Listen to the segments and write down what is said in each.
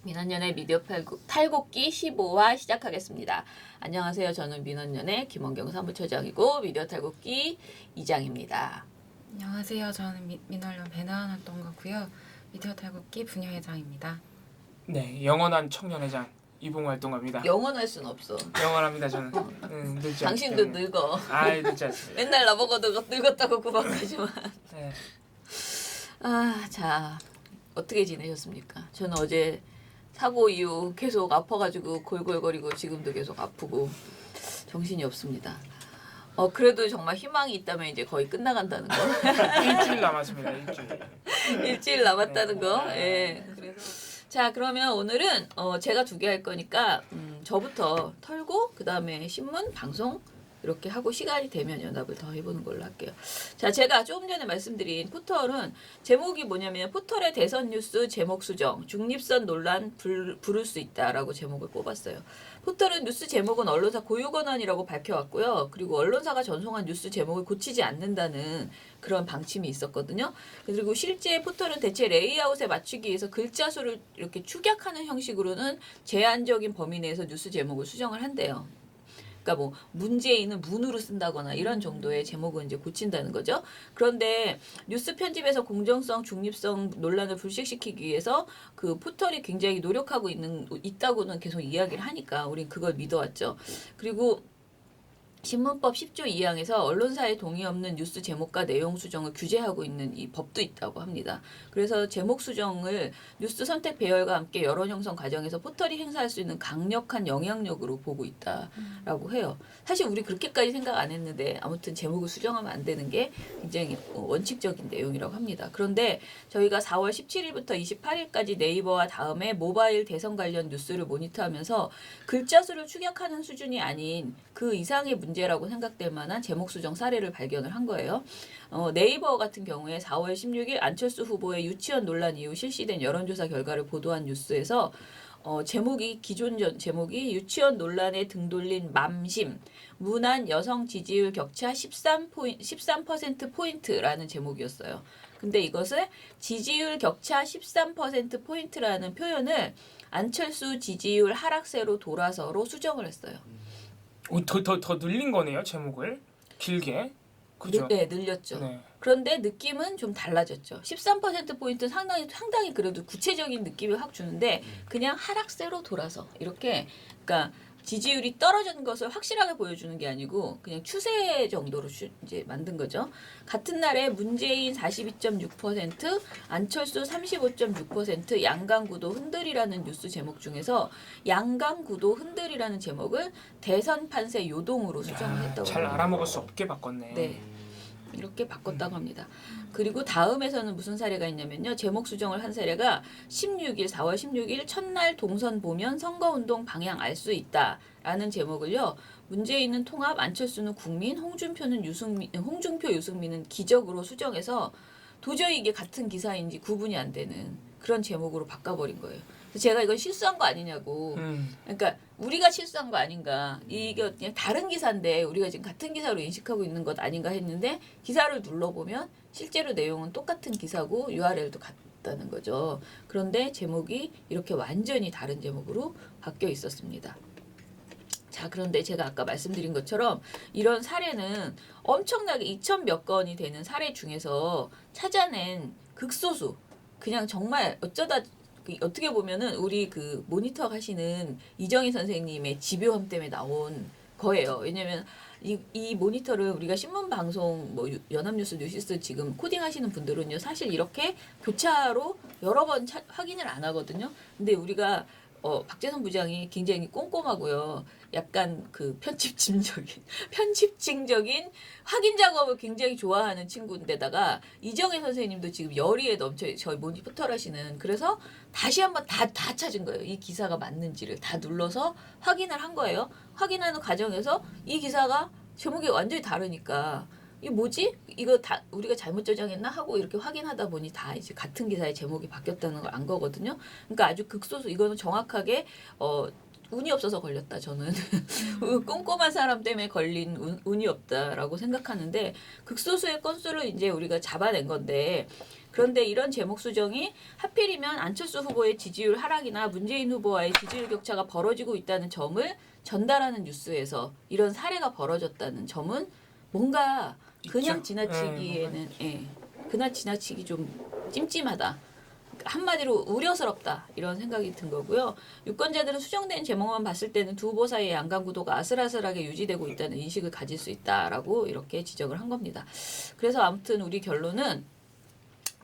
민원연의 미디어 탈곡기 15화 시작하겠습니다. 안녕하세요. 저는 민원연의 김원경 사무처장이고 미디어 탈곡기 2장입니다. 안녕하세요. 저는 민원련 배나한 활동가고요. 미디어 탈곡기 분야회장입니다. 네, 영원한 청년회장 이봉 활동가입니다. 영원할 순 없어. 영원합니다 저는. 늙지 않기 당신도 때문에. 늙어. 아이 늙지 않습니다. 맨날 나보고 늙었다고 구박하지만. 네. 자 어떻게 지내셨습니까? 저는 어제 사고 이후 계속 아파가지고 골골거리고 지금도 계속 아프고 정신이 없습니다. 그래도 정말 희망이 있다면 이제 거의 끝나간다는 거. 일주일 남았습니다. 일주일. 일주일 남았다는 거. 예. 자, 그러면 오늘은 제가 2개 할 거니까 저부터 털고 그 다음에 신문, 방송 이렇게 하고 시간이 되면 연합을 더 해보는 걸로 할게요. 자, 제가 조금 전에 말씀드린 포털은 제목이 뭐냐면 포털의 대선 뉴스 제목 수정, 중립선 논란 부를 수 있다라고 제목을 뽑았어요. 포털은 뉴스 제목은 언론사 고유 권한이라고 밝혀왔고요. 그리고 언론사가 전송한 뉴스 제목을 고치지 않는다는 그런 방침이 있었거든요. 그리고 실제 포털은 대체 레이아웃에 맞추기 위해서 글자 수를 이렇게 축약하는 형식으로는 제한적인 범위 내에서 뉴스 제목을 수정을 한대요. 그러니까 뭐 문재인은 문으로 쓴다거나 이런 정도의 제목은 이제 고친다는 거죠. 그런데 뉴스 편집에서 공정성, 중립성 논란을 불식시키기 위해서 그 포털이 굉장히 노력하고 있다고는 계속 이야기를 하니까 우린 그걸 믿어왔죠. 그리고 신문법 10조 2항에서 언론사의 동의 없는 뉴스 제목과 내용 수정을 규제하고 있는 이 법도 있다고 합니다. 그래서 제목 수정을 뉴스 선택 배열과 함께 여론 형성 과정에서 포털이 행사할 수 있는 강력한 영향력으로 보고 있다라고 해요. 사실 우리 그렇게까지 생각 안 했는데 아무튼 제목을 수정하면 안 되는 게 굉장히 원칙적인 내용이라고 합니다. 그런데 저희가 4월 17일부터 28일까지 네이버와 다음에 모바일 대선 관련 뉴스를 모니터하면서 글자 수를 축약하는 수준이 아닌 그 이상의 문제라고 생각될 만한 제목 수정 사례를 발견을 한 거예요. 네이버 같은 경우에 4월 16일 안철수 후보의 유치원 논란 이후 실시된 여론조사 결과를 보도한 뉴스에서 기존 제목이 유치원 논란에 등 돌린 맘심, 무난 여성 지지율 격차 13%포인트라는 제목이었어요. 근데 이것을 지지율 격차 13%포인트라는 표현을 안철수 지지율 하락세로 돌아서로 수정을 했어요. 더 늘린 거네요 제목을 길게. 그죠? 네, 늘렸죠. 네. 그런데 느낌은 좀 달라졌죠. 13%포인트 상당히 그래도 구체적인 느낌을 확 주는데 그냥 하락세로 돌아서 이렇게 그러니까 지지율이 떨어진 것을 확실하게 보여주는 게 아니고 그냥 추세 정도로 이제 만든 거죠. 같은 날에 문재인 42.6%, 안철수 35.6%, 양강구도 흔들이라는 뉴스 제목 중에서 양강구도 흔들이라는 제목을 대선 판세 요동으로 수정을 했다고 잘 합니다. 알아먹을 수 없게 바꿨네. 네. 이렇게 바꿨다고 합니다. 그리고 다음에서는 무슨 사례가 있냐면요. 제목 수정을 한 사례가 4월 16일 첫날 동선 보면 선거운동 방향 알 수 있다 라는 제목을요. 문재인은 통합, 안철수는 국민, 홍준표, 유승민은 기적으로 수정해서 도저히 이게 같은 기사인지 구분이 안 되는 그런 제목으로 바꿔버린 거예요. 그래서 제가 이건 실수한 거 아니냐고. 그러니까 우리가 실수한 거 아닌가. 이게 그냥 다른 기사인데 우리가 지금 같은 기사로 인식하고 있는 것 아닌가 했는데 기사를 눌러보면 실제로 내용은 똑같은 기사고 URL도 같다는 거죠. 그런데 제목이 이렇게 완전히 다른 제목으로 바뀌어 있었습니다. 자, 그런데 제가 아까 말씀드린 것처럼 이런 사례는 엄청나게 2,000몇 건이 되는 사례 중에서 찾아낸 극소수, 그냥 정말 어떻게 보면은 우리 그 모니터 하시는 이정희 선생님의 집요함 때문에 나온 거예요. 왜냐면 이 모니터를 우리가 신문 방송 뭐 연합뉴스 뉴시스 지금 코딩하시는 분들은요 사실 이렇게 교차로 여러 번 확인을 안 하거든요. 근데 우리가 박재선 부장이 굉장히 꼼꼼하고요. 약간 그 편집증적인 확인 작업을 굉장히 좋아하는 친구인데다가 이정혜 선생님도 지금 열의에 넘쳐 저희 모니터 하시는 그래서 다시 한번 다 찾은 거예요. 이 기사가 맞는지를 다 눌러서 확인을 한 거예요. 확인하는 과정에서 이 기사가 제목이 완전히 다르니까 이게 뭐지? 이거 다 우리가 잘못 저장했나 하고 이렇게 확인하다 보니 다 이제 같은 기사의 제목이 바뀌었다는 걸 안 거거든요. 그러니까 아주 극소수 이거는 정확하게 운이 없어서 걸렸다 저는. 꼼꼼한 사람 때문에 걸린 운이 없다라고 생각하는데 극소수의 건수를 이제 우리가 잡아낸 건데 그런데 이런 제목 수정이 하필이면 안철수 후보의 지지율 하락이나 문재인 후보와의 지지율 격차가 벌어지고 있다는 점을 전달하는 뉴스에서 이런 사례가 벌어졌다는 점은 뭔가 그냥 있죠. 지나치기에는 그냥 지나치기 좀 찜찜하다. 한마디로 우려스럽다 이런 생각이 든 거고요. 유권자들은 수정된 제목만 봤을 때는 두 후보 사이의 양강 구도가 아슬아슬하게 유지되고 있다는 인식을 가질 수 있다라고 이렇게 지적을 한 겁니다. 그래서 아무튼 우리 결론은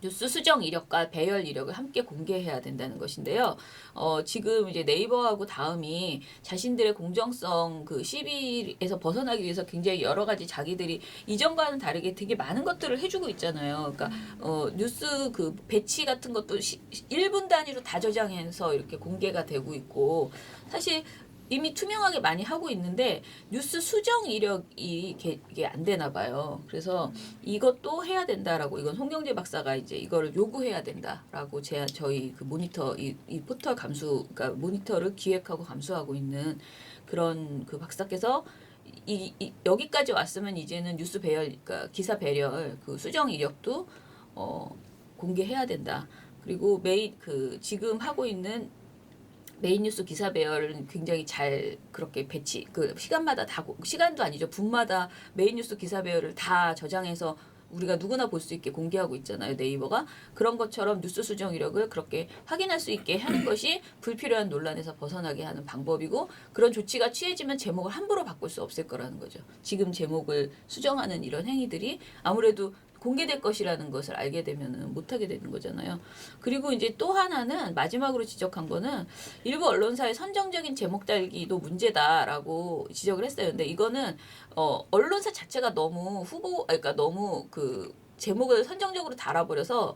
뉴스 수정 이력과 배열 이력을 함께 공개해야 된다는 것인데요. 지금 이제 네이버하고 다음이 자신들의 공정성 그 시비에서 벗어나기 위해서 굉장히 여러 가지 자기들이 이전과는 다르게 되게 많은 것들을 해주고 있잖아요. 그러니까 뉴스 그 배치 같은 것도 1분 단위로 다 저장해서 이렇게 공개가 되고 있고 사실 이미 투명하게 많이 하고 있는데 뉴스 수정 이력이 이게 안 되나 봐요. 그래서 이것도 해야 된다라고 이건 송경재 박사가 이제 이거를 요구해야 된다라고 저희 그 모니터 이 포털 그러니까 모니터를 기획하고 감수하고 있는 그런 그 박사께서 여기까지 왔으면 이제는 뉴스 배열 그러니까 기사 배열 그 수정 이력도 공개해야 된다. 그리고 지금 하고 있는 메인 뉴스 기사 배열은 굉장히 잘 그렇게 배치 그 시간마다 시간도 아니죠 분마다 메인 뉴스 기사 배열을 다 저장해서 우리가 누구나 볼 수 있게 공개하고 있잖아요 네이버가 그런 것처럼 뉴스 수정 이력을 그렇게 확인할 수 있게 하는 것이 불필요한 논란에서 벗어나게 하는 방법이고 그런 조치가 취해지면 제목을 함부로 바꿀 수 없을 거라는 거죠 지금 제목을 수정하는 이런 행위들이 아무래도 공개될 것이라는 것을 알게 되면은 못하게 되는 거잖아요. 그리고 이제 또 하나는 마지막으로 지적한 거는 일부 언론사의 선정적인 제목 달기도 문제다라고 지적을 했어요. 근데 이거는 언론사 자체가 너무 그러니까 너무 그 제목을 선정적으로 달아버려서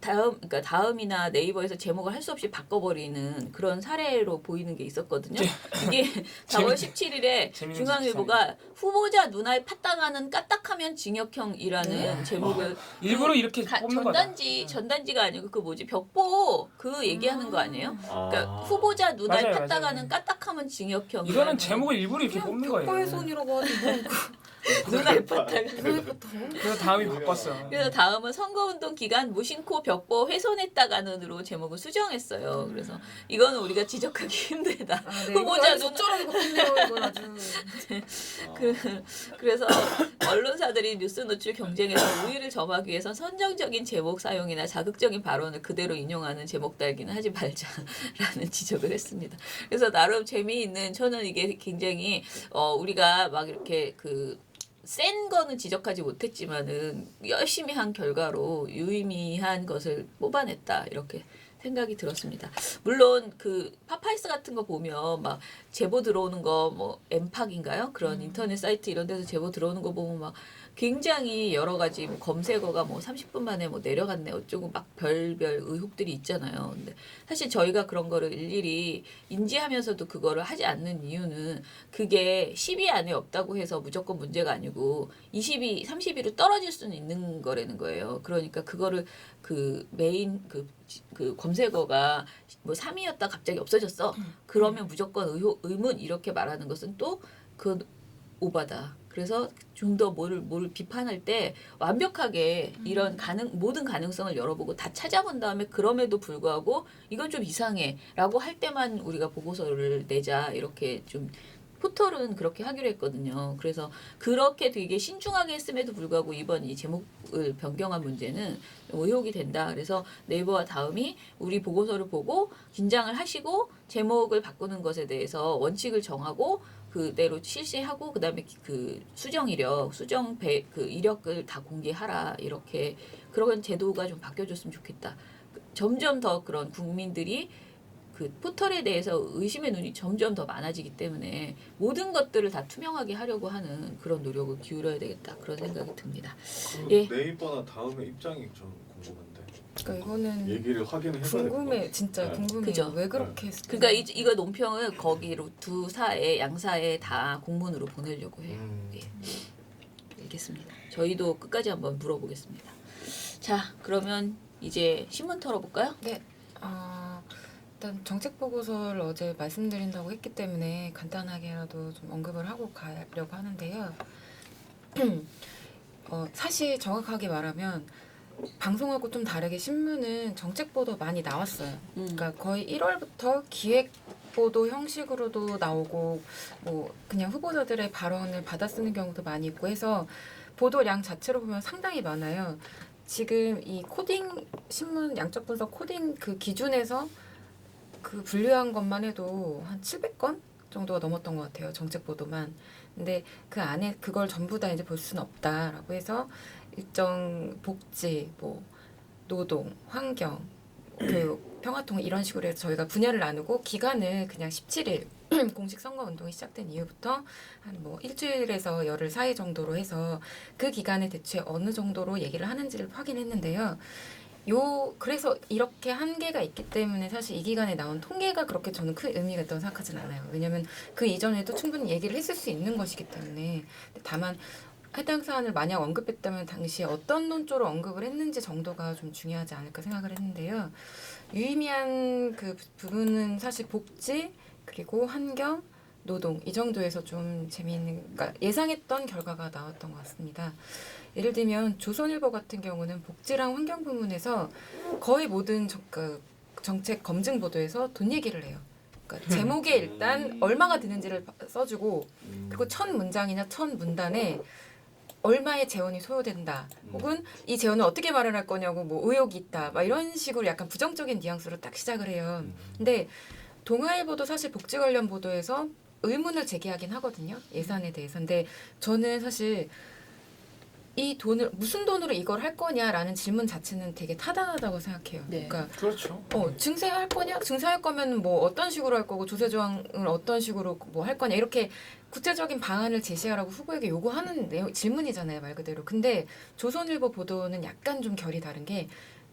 그러니까 다음이나 네이버에서 제목을 할 수 없이 바꿔버리는 그런 사례로 보이는 게 있었거든요. 이게 4월 17일에 중앙일보가 후보자 눈알 팥당하는 까딱하면 징역형이라는 제목을 일부러 이렇게 뽑는 거다. 전단지가 아니고 그 뭐지 벽보 그 얘기하는 거 아니에요? 그러니까 후보자 눈알 맞아요, 팥당하는 까딱하면 징역형. 이거는 제목을 일부러 이렇게 뽑는 거예요. 벽보의 손이라고 하지 뭐. 눈알 팥당. 그래서 다음이 바꿨어. 그래서 다음은 선거운동 기간 무심코 벽보 훼손했다가는으로 제목을 수정했어요. 그래서 이거는 우리가 지적하기 힘들다. 네. 후보자 눈 적절하게 바뀌네요 이건 아주. 그래서 언론사들이 뉴스 노출 경쟁에서 우위를 점하기 위해서 선정적인 제목 사용이나 자극적인 발언을 그대로 인용하는 제목 달기는 하지 말자라는 지적을 했습니다. 그래서 나름 재미있는 저는 이게 굉장히 우리가 막 이렇게 센 거는 지적하지 못했지만은 열심히 한 결과로 유의미한 것을 뽑아냈다 이렇게 생각이 들었습니다. 물론 그 파파이스 같은 거 보면 막 제보 들어오는 거 뭐 엠팍인가요? 그런 인터넷 사이트 이런 데서 제보 들어오는 거 보면 막 굉장히 여러 가지 뭐 검색어가 뭐 30분 만에 뭐 내려갔네 어쩌고 막 별별 의혹들이 있잖아요. 근데 사실 저희가 그런 거를 일일이 인지하면서도 그거를 하지 않는 이유는 그게 10위 안에 없다고 해서 무조건 문제가 아니고 20위, 30위로 떨어질 수는 있는 거라는 거예요. 그러니까 그거를 그 메인 그 검색어가 뭐 3위였다 갑자기 없어졌어. 그러면 무조건 의문 이렇게 말하는 것은 또 그 오바다. 그래서 좀 더 뭘 비판할 때 완벽하게 이런 모든 가능성을 열어보고 다 찾아본 다음에 그럼에도 불구하고 이건 좀 이상해라고 할 때만 우리가 보고서를 내자 이렇게 좀 포털은 그렇게 하기로 했거든요. 그래서 그렇게 되게 신중하게 했음에도 불구하고 이번 이 제목을 변경한 문제는 의혹이 된다. 그래서 네이버와 다음이 우리 보고서를 보고 긴장을 하시고 제목을 바꾸는 것에 대해서 원칙을 정하고 그대로 실시하고 그다음에 그 수정 이력을 다 공개하라 이렇게 그런 제도가 좀 바뀌어줬으면 좋겠다. 점점 더 그런 국민들이 그 포털에 대해서 의심의 눈이 점점 더 많아지기 때문에 모든 것들을 다 투명하게 하려고 하는 그런 노력을 기울여야 되겠다 그런 생각이 듭니다. 예. 네이버나 다음의 입장이 좀 궁금한데. 그러니까 이거는 얘기를 확인해봐야 될 것 궁금해 같아요. 진짜 네. 궁금해요. 그죠? 왜 그렇게 했을까? 그러니까 이거 논평을 거기로 양사에 다 공문으로 보내려고 해요. 예. 알겠습니다. 저희도 끝까지 한번 물어보겠습니다. 자, 그러면 이제 신문 털어볼까요? 네. 일단 정책 보고서를 어제 말씀드린다고 했기 때문에 간단하게라도 좀 언급을 하고 가려고 하는데요. 사실 정확하게 말하면 방송하고 좀 다르게 신문은 정책 보도 많이 나왔어요. 그러니까 거의 1월부터 기획 보도 형식으로도 나오고 뭐 그냥 후보자들의 발언을 받아 쓰는 경우도 많이 있고 해서 보도량 자체로 보면 상당히 많아요. 지금 이 코딩 신문 양적 분석 코딩 그 기준에서 그 분류한 것만 해도 한 700건 정도가 넘었던 것 같아요. 정책 보도만. 근데 그 안에 그걸 전부 다 이제 볼 수는 없다라고 해서 일정 복지, 뭐 노동, 환경, 교육, 평화통일 이런 식으로 해서 저희가 분야를 나누고 기간을 그냥 17일 공식 선거 운동이 시작된 이후부터 한 뭐 일주일에서 열흘 사이 정도로 해서 그 기간에 대체 어느 정도로 얘기를 하는지를 확인했는데요. 그래서 이렇게 한계가 있기 때문에 사실 이 기간에 나온 통계가 그렇게 저는 큰 의미가 있다고 생각하진 않아요. 왜냐하면 그 이전에도 충분히 얘기를 했을 수 있는 것이기 때문에. 다만 해당 사안을 만약 언급했다면 당시에 어떤 논조로 언급을 했는지 정도가 좀 중요하지 않을까 생각을 했는데요. 유의미한 그 부분은 사실 복지 그리고 환경, 노동 이 정도에서 좀 재미있는 그러니까 예상했던 결과가 나왔던 것 같습니다. 예를 들면 조선일보 같은 경우는 복지랑 환경 부문에서 거의 모든 정책 검증 보도에서 돈 얘기를 해요. 그러니까 제목에 일단 얼마가 드는지를 써주고 그리고 첫 문장이나 첫 문단에 얼마의 재원이 소요된다. 혹은 이 재원을 어떻게 마련할 거냐고 뭐 의혹이 있다. 막 이런 식으로 약간 부정적인 뉘앙스로 딱 시작을 해요. 근데 동아일보도 사실 복지 관련 보도에서 의문을 제기하긴 하거든요. 예산에 대해서. 근데 저는 사실 이 돈을 무슨 돈으로 이걸 할 거냐라는 질문 자체는 되게 타당하다고 생각해요. 네. 그러니까 그렇죠. 증세할 거냐? 증세할 거면 뭐 어떤 식으로 할 거고 조세 조항을 어떤 식으로 뭐 할 거냐 이렇게 구체적인 방안을 제시하라고 후보에게 요구하는 질문이잖아요, 말 그대로. 근데 조선일보 보도는 약간 좀 결이 다른 게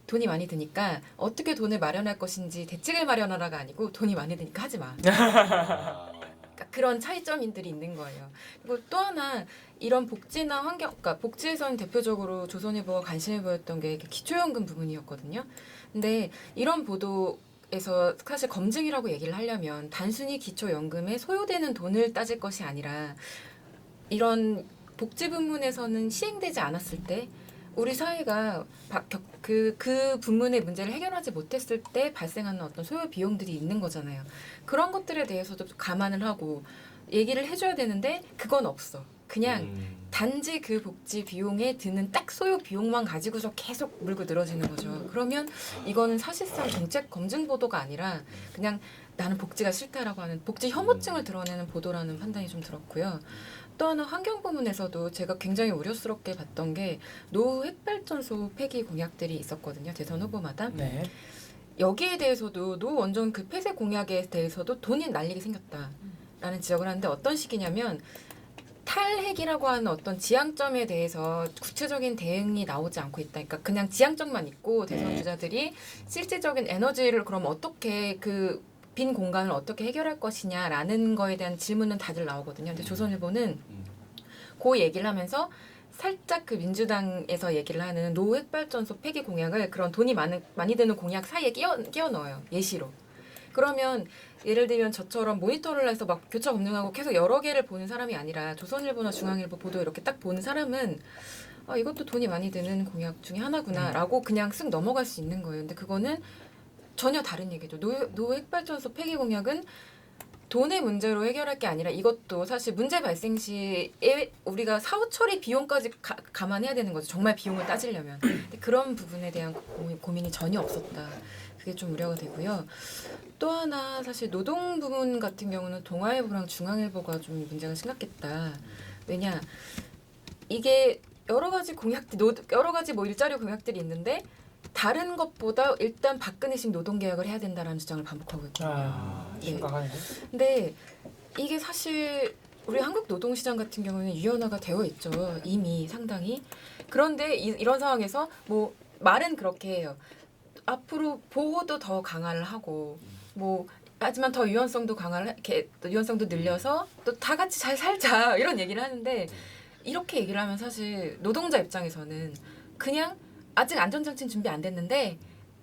돈이 많이 드니까 어떻게 돈을 마련할 것인지 대책을 마련하라가 아니고 돈이 많이 드니까 하지 마. 그러니까 그런 차이점들이 있는 거예요. 그리고 또 하나 이런 복지나 환경, 그러니까 복지에서는 대표적으로 조선일보가 관심을 보였던 게 기초연금 부분이었거든요. 근데 이런 보도에서 사실 검증이라고 얘기를 하려면 단순히 기초연금에 소요되는 돈을 따질 것이 아니라 이런 복지 부문에서는 시행되지 않았을 때 우리 사회가 그 부문의 문제를 해결하지 못했을 때 발생하는 어떤 소요 비용들이 있는 거잖아요. 그런 것들에 대해서도 감안을 하고 얘기를 해줘야 되는데 그건 없어. 그냥 단지 그 복지 비용에 드는 딱 소요 비용만 가지고서 계속 물고 늘어지는 거죠. 그러면 이거는 사실상 정책 검증 보도가 아니라 그냥 나는 복지가 싫다라고 하는 복지 혐오증을 드러내는 보도라는 판단이 좀 들었고요. 또 하나 환경 부문에서도 제가 굉장히 우려스럽게 봤던 게 노후 핵발전소 폐기 공약들이 있었거든요. 대선 후보마다. 네. 여기에 대해서도 노후 원전 그 폐쇄 공약에 대해서도 돈이 날리게 생겼다라는 지적을 하는데 어떤 식이냐면 탈핵이라고 하는 어떤 지향점에 대해서 구체적인 대응이 나오지 않고 있다. 그러니까 그냥 지향점만 있고 대선 주자들이 실질적인 에너지를 그럼 어떻게 그 빈 공간을 어떻게 해결할 것이냐라는 거에 대한 질문은 다들 나오거든요. 근데 조선일보는 그 얘기를 하면서 살짝 그 민주당에서 얘기를 하는 노후 핵발전소 폐기 공약을 그런 돈이 많이 드는 공약 사이에 끼워 넣어요. 예시로. 그러면 예를 들면 저처럼 모니터를 해서 막 교차 검증하고 계속 여러 개를 보는 사람이 아니라 조선일보나 중앙일보 보도 이렇게 딱 보는 사람은 이것도 돈이 많이 드는 공약 중에 하나구나라고 그냥 쓱 넘어갈 수 있는 거예요. 근데 그거는 전혀 다른 얘기죠. 노후 핵발전소 폐기 공약은 돈의 문제로 해결할 게 아니라 이것도 사실 문제 발생 시에 우리가 사후 처리 비용까지 감안해야 되는 거죠. 정말 비용을 따지려면. 근데 그런 부분에 대한 고민이 전혀 없었다. 그게 좀 우려가 되고요. 또 하나 사실 노동 부분 같은 경우는 동아일보랑 중앙일보가 좀 문제가 심각했다. 왜냐 이게 여러 가지 여러 가지 뭐 일자리 공약들이 있는데 다른 것보다 일단 박근혜식 노동개혁을 해야 된다라는 주장을 반복하고 있거든요. 심각하네. 근데 이게 사실 우리 한국 노동시장 같은 경우는 유연화가 되어 있죠. 이미 상당히. 그런데 이런 상황에서 뭐 말은 그렇게 해요. 앞으로 보호도 더 강화를 하고 뭐 하지만 더 유연성도 유연성도 늘려서 또 다 같이 잘 살자 이런 얘기를 하는데 이렇게 얘기를 하면 사실 노동자 입장에서는 그냥 아직 안전장치는 준비 안 됐는데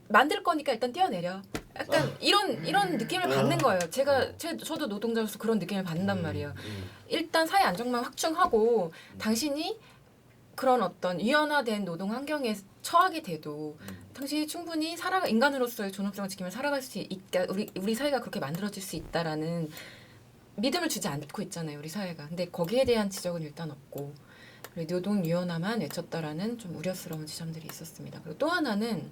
만들 거니까 일단 뛰어내려. 약간 이런 느낌을 받는 거예요. 저도 노동자로서 그런 느낌을 받는단 말이에요. 일단 사회 안정망 확충하고 당신이 그런 어떤 유연화된 노동 환경에 처하게 돼도 당신이 충분히 인간으로서의 존엄성을 지키며 살아갈 수 있다. 우리 사회가 그렇게 만들어질 수 있다라는 믿음을 주지 않고 있잖아요, 우리 사회가. 근데 거기에 대한 지적은 일단 없고 노동 유연화만 외쳤다라는 좀 우려스러운 지점들이 있었습니다. 그리고 또 하나는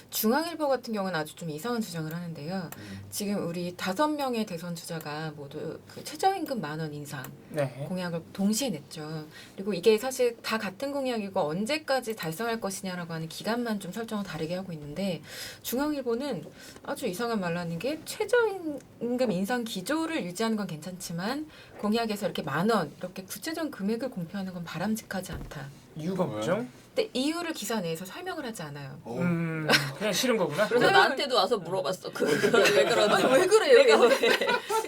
중앙일보 같은 경우는 아주 좀 이상한 주장을 하는데요. 지금 우리 5명의 대선 주자가 모두 그 최저임금 10,000원 인상 네. 공약을 동시에 냈죠. 그리고 이게 사실 다 같은 공약이고 언제까지 달성할 것이냐라고 하는 기간만 좀 설정을 다르게 하고 있는데 중앙일보는 아주 이상한 말을 하는 게 최저임금 인상 기조를 유지하는 건 괜찮지만 공약에서 이렇게 10,000원 이렇게 구체적인 금액을 공표하는 건 바람직하지 않다. 이유가 뭐죠? 근데 이유를 기사 내에서 설명을 하지 않아요. 그냥 싫은 거구나. 그래서 나한테도 와서 물어봤어. 왜 그러는지. 왜 그래요? 내가 왜?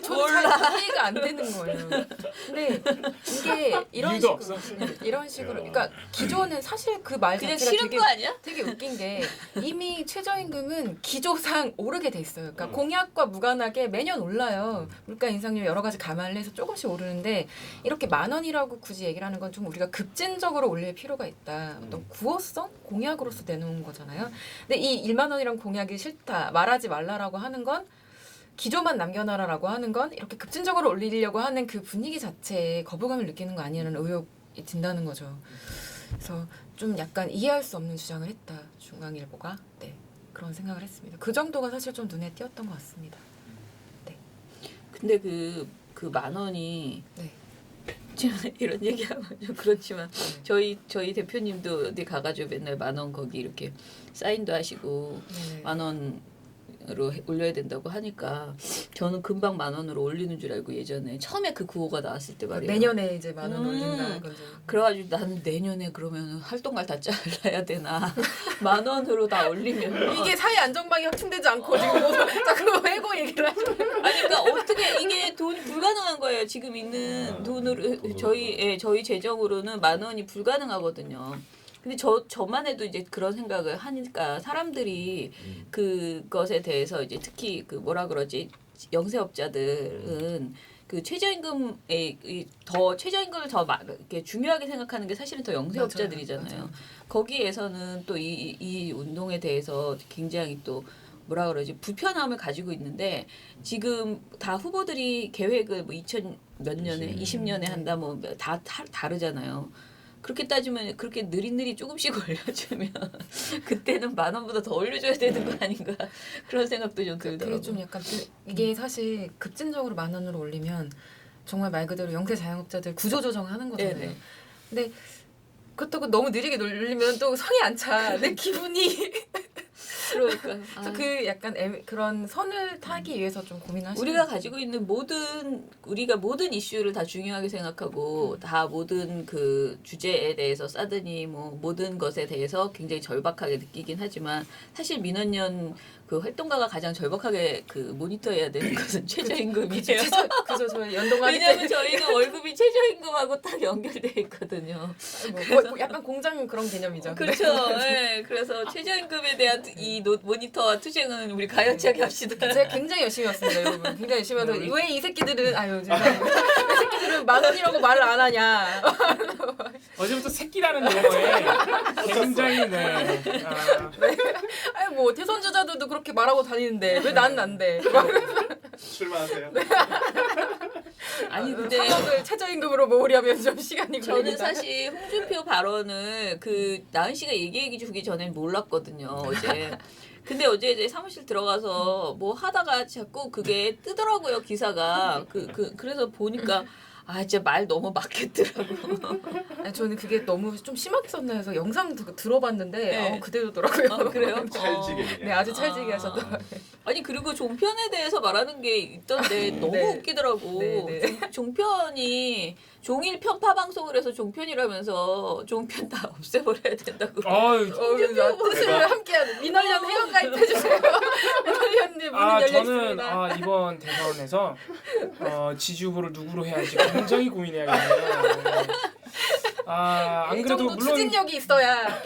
저는 잘 이해가 안 되는 거예요. 근데 이게 이런 이유도 식으로 없어? 이런 식으로 그러니까 기존은 사실 그 말 그냥 자체가 싫은 거 아니야? 되게 웃긴 게 이미 최저임금은 기조상 오르게 돼 있어요. 그러니까 공약과 무관하게 매년 올라요. 물가 인상률 여러 가지 감안을 해서 조금씩 오르는데 이렇게 10,000원이라고 굳이 얘기를 하는 건 좀 우리가 급진적으로 올릴 필요가 있다. 어떤 구호성 공약으로서 내놓은 거잖아요. 근데 이 10,000원이란 공약이 싫다. 말하지 말라라고 하는 건 기조만 남겨놔라라고 하는 건 이렇게 급진적으로 올리려고 하는 그 분위기 자체에 거부감을 느끼는 거 아니냐는 의혹이 든다는 거죠. 그래서 좀 약간 이해할 수 없는 주장을 했다. 중앙일보가. 네. 그런 생각을 했습니다. 그 정도가 사실 좀 눈에 띄었던 것 같습니다. 근데 그 10,000원이 네. 제가 이런 얘기하면 좀 그렇지만 저희 대표님도 어디 가가지고 맨날 10,000원 거기 이렇게 사인도 하시고 네. 10,000원으로 올려야 된다고 하니까 저는 금방 10,000원으로 올리는 줄 알고 예전에 처음에 그 구호가 나왔을 때 말이에요. 내년에 이제 10,000원 올린다는 거죠. 그래가지고 나는 내년에 그러면 활동갈 다 잘라야 되나 10,000원으로 다 올리면 이게 사회 안전망이 확충되지 않고 지금 뭐 자꾸 해고 얘기를 하시는 아니 그러니까 어떻게 이게 돈이 불가능한 거예요. 지금 있는 돈으로 저희 재정으로는 10,000원이 불가능하거든요. 근데 저만 해도 이제 그런 생각을 하니까 사람들이 그것에 대해서 이제 특히 그 뭐라 그러지 영세업자들은 그 최저임금에 최저임금을 더 이렇게 중요하게 생각하는 게 사실은 더 영세업자들이잖아요. 맞아요. 거기에서는 또 이 운동에 대해서 굉장히 또 뭐라 그러지 불편함을 가지고 있는데 지금 다 후보들이 계획을 뭐 2000 몇 년에 20년에 한다 뭐 다 다르잖아요. 그렇게 따지면 그렇게 느릿느릿 조금씩 올려주면 그때는 10,000원보다 더 올려줘야 되는 거 아닌가 그런 생각도 좀 들더라고요. 그게 좀 약간 이게 사실 급진적으로 10,000원으로 올리면 정말 말 그대로 영세 자영업자들 구조조정하는 거잖아요. 네네. 근데 그렇다고 너무 느리게 올리면 또 성이 안 차. 내 기분이 그러니까 그래서 그 약간 그런 선을 타기 위해서 좀 고민하시는 우리가 가지고 있는 우리가 모든 이슈를 다 중요하게 생각하고 다 모든 그 주제에 대해서 싸드니 뭐 모든 것에 대해서 굉장히 절박하게 느끼긴 하지만 사실 민원연 그 활동가가 가장 절박하게 그 모니터해야 되는 것은 최저임금이에요. 그죠 저희 연동하기 왜냐하면 때문에 저희는 월급이 최저임금하고 딱 연결돼 있거든요. 뭐 약간 공장 그런 개념이죠. 그렇죠. 네, 그래서 최저임금에 대한 이 모니터와 투쟁은 우리 가열차게 합시다. 제가 굉장히 열심히 왔습니다, 여러분. 굉장히 열심히 와서 왜 이 새끼들은 아유 죄송합니다. 이 새끼들은 10,000원이라고 말을 안 하냐. 어제부터 새끼라는 용어에 굉장히 아니 뭐 대선 주자들도 그렇게 말하고 다니는데 왜 나는 안 돼? 출마하세요. 아니 근데 3억을 최저임금으로 모으려면 좀 시간이 저는 걸립니다. 사실 홍준표 발언을 그 나은 씨가 얘기 주기 전엔 몰랐거든요 어제. 근데 어제 이제 사무실 들어가서 뭐 하다가 자꾸 그게 뜨더라고요 기사가. 그래서 보니까 아 진짜 말 너무 맞겠더라고. 아니, 저는 그게 너무 좀 심하게 썼나 해서 영상 들어봤는데 네. 그대로더라고요. 그래요? 찰지게 그냥. 네, 아주 찰지게 하셨더라고요. 아니 그리고 종편에 대해서 말하는 게 있던데 너무 네. 웃기더라고. 네. 종편이 종일 편파 방송을 해서 종편이라면서 종편 다 없애버려야 된다고. 뜻을 함께하는 민원련 회원 가입해주세요. 민원련님 문이 열려 저는 있습니다. 이번 대선에서 지지 후보를 누구로 해야 할지 굉장히 고민해야겠네요. 안 이 그래도 정도 물론 추진력이 있어야.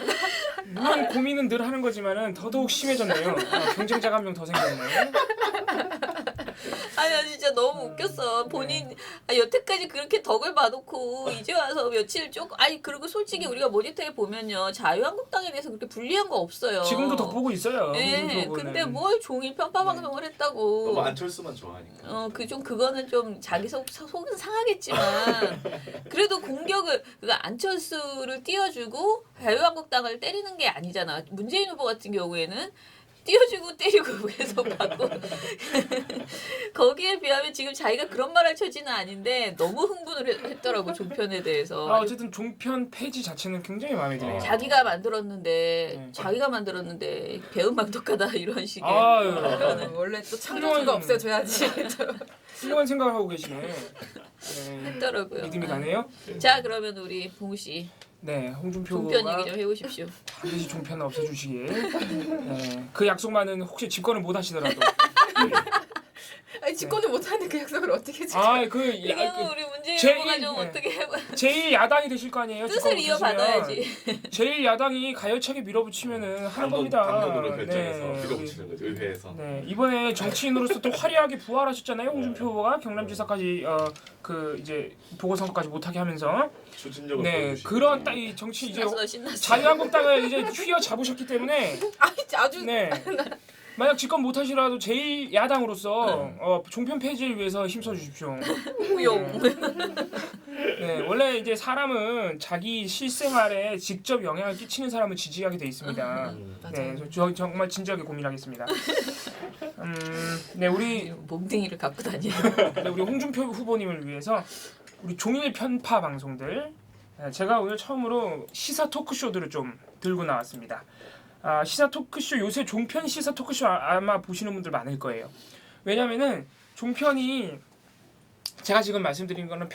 고민은 늘 하는 거지만은 더더욱 심해졌네요. 경쟁자가 한 명 더 생겼네요. 아니 진짜 진짜 너무 웃겼어. 본인 여태까지 그렇게 덕을 봐놓고 이제 와서 며칠 조금 아니 그리고 솔직히 우리가 모니터에 보면요 자유한국당에 대해서 그렇게 불리한 거 없어요. 지금도 덕보고 있어요. 네, 근데 뭘 종일 편파 방송을 했다고. 너무 안철수만 좋아하니까. 그거는 좀 자기 속은 상하겠지만 그래도 공격을 그러니까 안철수를 띄워주고 자유한국당을 때리는 게 아니잖아. 문재인 후보 같은 경우에는 띄워주고 때리고 계속 받고 거기에 비하면 지금 자기가 그런 말할 처지는 아닌데 너무 흥분을 했더라고 종편에 대해서. 어쨌든 종편 폐지 자체는 굉장히 마음에 드네요. 자기가 만들었는데 네. 자기가 만들었는데 배은망덕하다 이런 식의. 아유, 원래 또 창조주가 없애줘야지. 훌륭한 생각을 하고 계시네. 네, 했더라고요. 믿음이 가네요. 자 그러면 우리 봉우 씨 네, 홍준표 종편 후보가 얘기 좀 해보십시오. 반드시 종편을 없애주시길. 네, 그 약속만은 혹시 집권을 못 하시더라도. 아니 집권을 못하는데 그 약속을 어떻게 지켜? 이거는 우리 문재인 제일- 후보가 좀 네. 어떻게 해봐. 제일 야당이 되실 거 아니에요? 뜻을 집권 이어받아야지. 제일 야당이 가열차게 밀어붙이면은 하는 겁니다. 당론으로 결정해서 네. 밀어붙이는 거죠 의회에서. 네, 이번에 정치인으로서 또 화려하게 부활하셨잖아요. 홍준표 후보가 경남지사까지 이제 보궐선거까지 못하게 하면서 추진력을 네 보여주시고. 그런 이 정치 이제 신났어. 자유한국당을 이제 휘어 잡으셨기 때문에 아니 아주 네. 만약 집권 못하시더라도 제일 야당으로서 종편 폐지를 위해서 힘써 주십시오. 우용. 네, 원래 이제 사람은 자기 실생활에 직접 영향을 끼치는 사람을 지지하게 돼 있습니다. 네, 저 정말 진지하게 고민하겠습니다. 네, 우리 몽둥이를 갖고 다니요. 네, 우리 홍준표 후보님을 위해서 우리 종일 편파 방송들 제가 오늘 처음으로 시사 토크쇼들을 좀 들고 나왔습니다. 시사 토크쇼 요새 종편 시사 토크쇼 아마 보시는 분들 많을 거예요. 왜냐면은 종편이 제가 지금 말씀드린 거는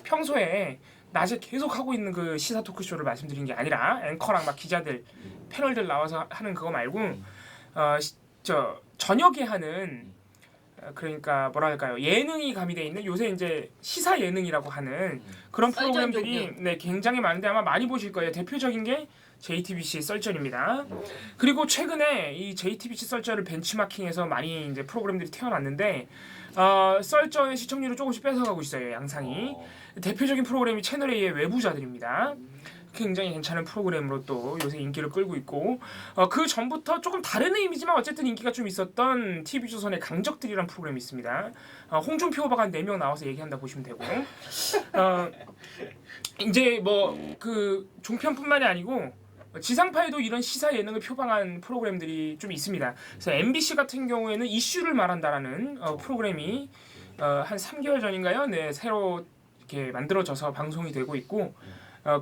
평소에 낮에 계속 하고 있는 그 시사 토크쇼를 말씀드린 게 아니라 앵커랑 막 기자들 패널들 나와서 하는 그거 말고 저녁에 하는 그러니까 뭐랄까요 예능이 가미돼 있는 요새 이제 시사 예능이라고 하는 그런 썰전 프로그램들이 네, 굉장히 많은데 아마 많이 보실 거예요. 대표적인 게 JTBC 썰전입니다. 그리고 최근에 이 JTBC 썰전을 벤치마킹해서 많이 이제 프로그램들이 태어났는데 썰전의 시청률을 조금씩 뺏어가고 있어요. 양상이. 대표적인 프로그램이 채널A의 외부자들입니다. 굉장히 괜찮은 프로그램으로 또 요새 인기를 끌고 있고 그 전부터 조금 다른 의미지만 어쨌든 인기가 좀 있었던 TV조선의 강적들이라는 프로그램이 있습니다. 홍준표 후보가 한 4명 나와서 얘기한다 보시면 되고 이제 뭐 그 종편뿐만이 아니고 지상파에도 이런 시사 예능을 표방한 프로그램들이 좀 있습니다. 그래서 MBC 같은 경우에는 이슈를 말한다라는 프로그램이 한 3개월 전인가요? 네, 새로 이렇게 만들어져서 방송이 되고 있고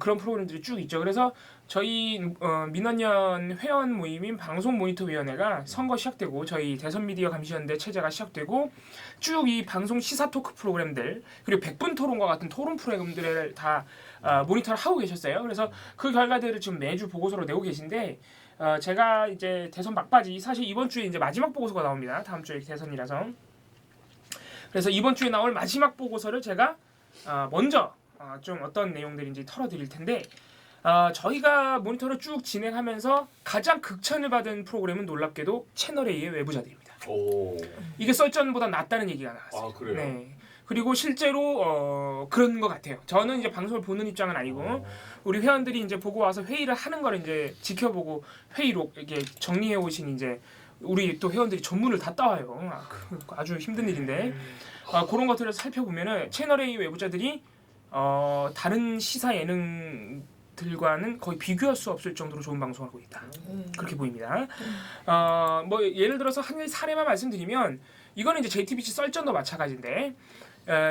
그런 프로그램들이 쭉 있죠. 그래서 저희 민원연 회원 모임인 방송모니터위원회가 선거 시작되고 저희 대선미디어 감시연대 체제가 시작되고 쭉 이 방송 시사 토크 프로그램들 그리고 백분 토론과 같은 토론 프로그램들을 다 모니터를 하고 계셨어요. 그래서 그 결과들을 지금 매주 보고서로 내고 계신데 제가 이제 대선 막바지 사실 이번 주에 이제 마지막 보고서가 나옵니다. 다음 주에 대선이라서 그래서 이번 주에 나올 마지막 보고서를 제가 먼저 좀 어떤 내용들인지 털어드릴 텐데 저희가 모니터를 쭉 진행하면서 가장 극찬을 받은 프로그램은 놀랍게도 채널A의 외부자들입니다. 오. 이게 썰전보다 낫다는 얘기가 나왔어요. 아 그래요. 네. 그리고 실제로 그런 것 같아요. 저는 이제 방송을 보는 입장은 아니고 우리 회원들이 이제 보고 와서 회의를 하는 걸 이제 지켜보고 회의록 이렇게 정리해 오신 이제 우리 또 회원들이 전문을 다 따와요. 아주 힘든 일인데 그런 것들을 살펴보면은 채널A 외부자들이 다른 시사 예능들과는 거의 비교할 수 없을 정도로 좋은 방송을 하고 있다. 그렇게 보입니다. 뭐 예를 들어서 한 사례만 말씀드리면 이거는 이제 JTBC 썰전도 마찬가지인데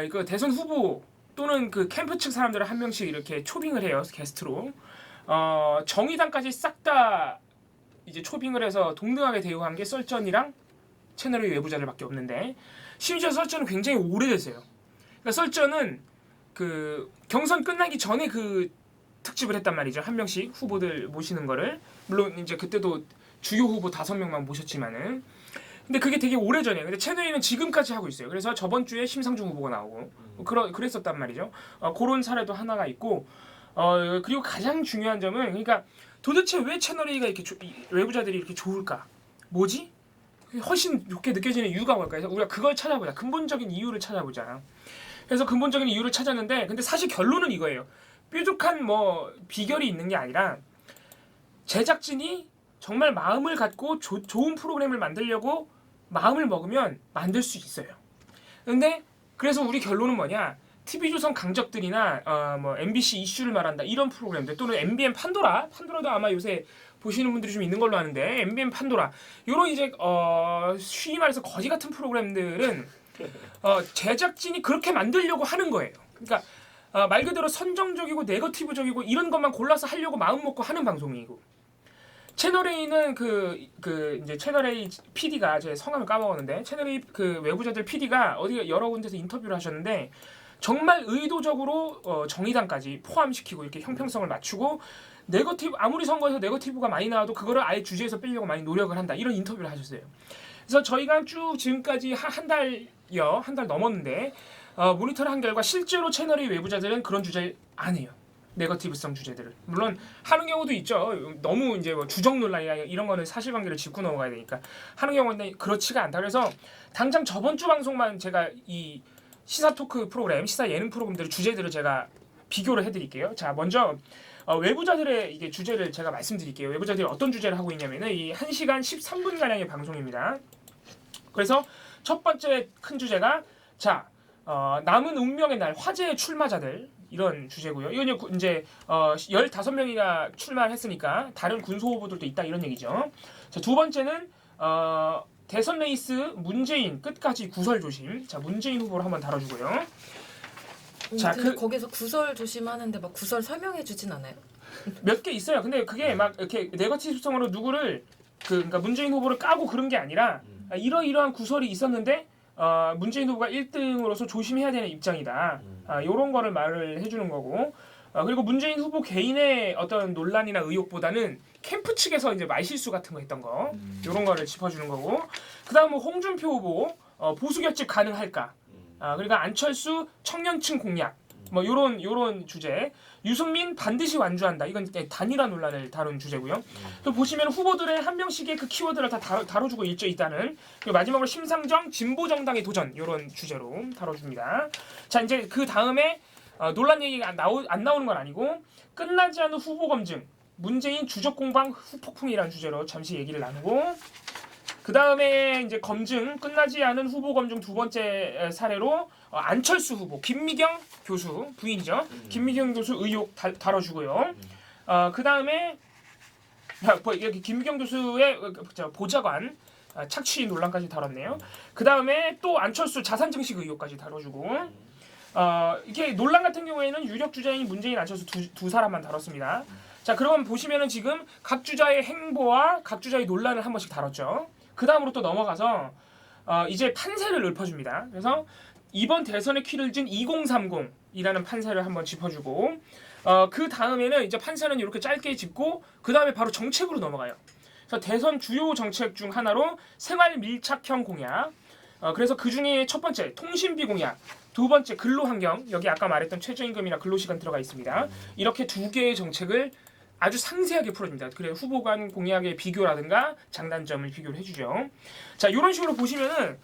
이거 대선 후보 또는 그 캠프 측 사람들을 한 명씩 이렇게 초빙을 해요. 게스트로. 정의당까지 싹 다 이제 초빙을 해서 동등하게 대우한 게 썰전이랑 채널의 외부자들밖에 없는데 심지어 썰전은 굉장히 오래됐어요. 그러니까 썰전은 그 경선 끝나기 전에 그 특집을 했단 말이죠. 한 명씩 후보들 모시는 거를 물론 이제 그때도 주요 후보 5명만 모셨지만은 근데 그게 되게 오래전이에요. 근데 채널A는 지금까지 하고 있어요. 그래서 저번 주에 심상중 후보가 나오고 그랬었단 말이죠. 그런 사례도 하나가 있고 그리고 가장 중요한 점은 그러니까 도대체 왜 채널A가 이렇게 외부자들이 이렇게 좋을까? 뭐지? 훨씬 좋게 느껴지는 이유가 뭘까요? 그래서 우리가 그걸 찾아보자. 근본적인 이유를 찾아보자. 그래서 근본적인 이유를 찾았는데 근데 사실 결론은 이거예요. 뾰족한 뭐 비결이 있는 게 아니라 제작진이 정말 마음을 갖고 좋은 프로그램을 만들려고 마음을 먹으면 만들 수 있어요. 근데 그래서 우리 결론은 뭐냐? TV조선 강적들이나 뭐 MBC 이슈를 말한다 이런 프로그램들 또는 MBN 판도라도 아마 요새 보시는 분들이 좀 있는 걸로 아는데 MBN 판도라 이런 이제 쉬이 말해서 거지 같은 프로그램들은 제작진이 그렇게 만들려고 하는 거예요. 그러니까 말 그대로 선정적이고 네거티브적이고 이런 것만 골라서 하려고 마음 먹고 하는 방송이고 채널A는 이제 채널A PD가 제 성함을 까먹었는데 채널A 그 외부자들 PD가 어디 여러 군데서 인터뷰를 하셨는데 정말 의도적으로 정의당까지 포함시키고 이렇게 형평성을 맞추고 네거티브 아무리 선거에서 네거티브가 많이 나와도 그거를 아예 주제에서 빼려고 많이 노력을 한다 이런 인터뷰를 하셨어요. 그래서 저희가 쭉 지금까지 한 달 넘었는데 모니터를 한 결과 실제로 채널의 외부자들은 그런 주제 안 해요. 네거티브성 주제들을 물론 하는 경우도 있죠. 너무 이제 뭐 주적 논란이나 이런 거는 사실관계를 짚고 넘어가야 되니까 하는 경우는 그렇지가 않다. 그래서 당장 저번 주 방송만 제가 이 시사 토크 프로그램, 시사 예능 프로그램들의 주제들을 제가 비교를 해드릴게요. 자, 먼저 외부자들의 이게 주제를 제가 말씀드릴게요. 외부자들이 어떤 주제를 하고 있냐면은 이 1시간 13분 가량의 방송입니다. 그래서 첫 번째 큰 주제가 자, 남은 운명의 날 화제의 출마자들 이런 주제고요. 이건 이제 15명이나 출마를 했으니까 다른 군소 후보들도 있다 이런 얘기죠. 자, 두 번째는 대선 레이스 문재인 끝까지 구설 조심. 자, 문재인 후보를 한번 다뤄주고요. 자, 거기서 구설 조심하는데 막 구설 설명해 주진 않아요? 몇 개 있어요. 근데 그게 막 이렇게 네거티브성으로 누구를 그러니까 문재인 후보를 까고 그런 게 아니라 이러이러한 구설이 있었는데 문재인 후보가 1등으로서 조심해야 되는 입장이다. 이런 거를 말을 해주는 거고. 그리고 문재인 후보 개인의 어떤 논란이나 의혹보다는 캠프 측에서 이제 말실수 같은 거 했던 거 이런 거를 짚어주는 거고. 그다음 뭐 홍준표 후보 보수 결집 가능할까? 그리고 안철수 청년층 공약 뭐 요런 주제. 유승민 반드시 완주한다. 이건 단일화 논란을 다룬 주제고요. 또 보시면 후보들의 한 명씩의 그 키워드를 다 다뤄주고 있다는. 그리고 마지막으로 심상정 진보 정당의 도전 이런 주제로 다뤄줍니다. 자, 이제 그 다음에 논란 얘기가 안 나오는 건 아니고 끝나지 않은 후보 검증 문재인 주적 공방 후폭풍이라는 주제로 잠시 얘기를 나누고 그 다음에 이제 검증 끝나지 않은 후보 검증 두 번째 사례로 안철수 후보 김미경 교수 부인이죠. 김미경 교수 의혹 다뤄주고요. 그 다음에 여기 김미경 교수의 보좌관 착취 논란까지 다뤘네요. 그 다음에 또 안철수 자산 증식 의혹까지 다뤄주고 이게 논란 같은 경우에는 유력 주자인 문재인 안철수 두 사람만 다뤘습니다. 자, 그럼 보시면은 지금 각 주자의 행보와 각 주자의 논란을 한 번씩 다뤘죠. 그 다음으로 또 넘어가서 이제 판세를 읊어줍니다. 그래서 이번 대선의 키를 진 2030이라는 판세를 한번 짚어주고 그 다음에는 이제 판세는 이렇게 짧게 짚고 그 다음에 바로 정책으로 넘어가요. 그래서 대선 주요 정책 중 하나로 생활 밀착형 공약. 그래서 그 중에 첫 번째 통신비 공약, 두 번째 근로환경 여기 아까 말했던 최저임금이나 근로시간 들어가 있습니다. 이렇게 두 개의 정책을 아주 상세하게 풀어줍니다. 그래 후보 간 공약의 비교라든가 장단점을 비교를 해주죠. 자, 이런 식으로 보시면은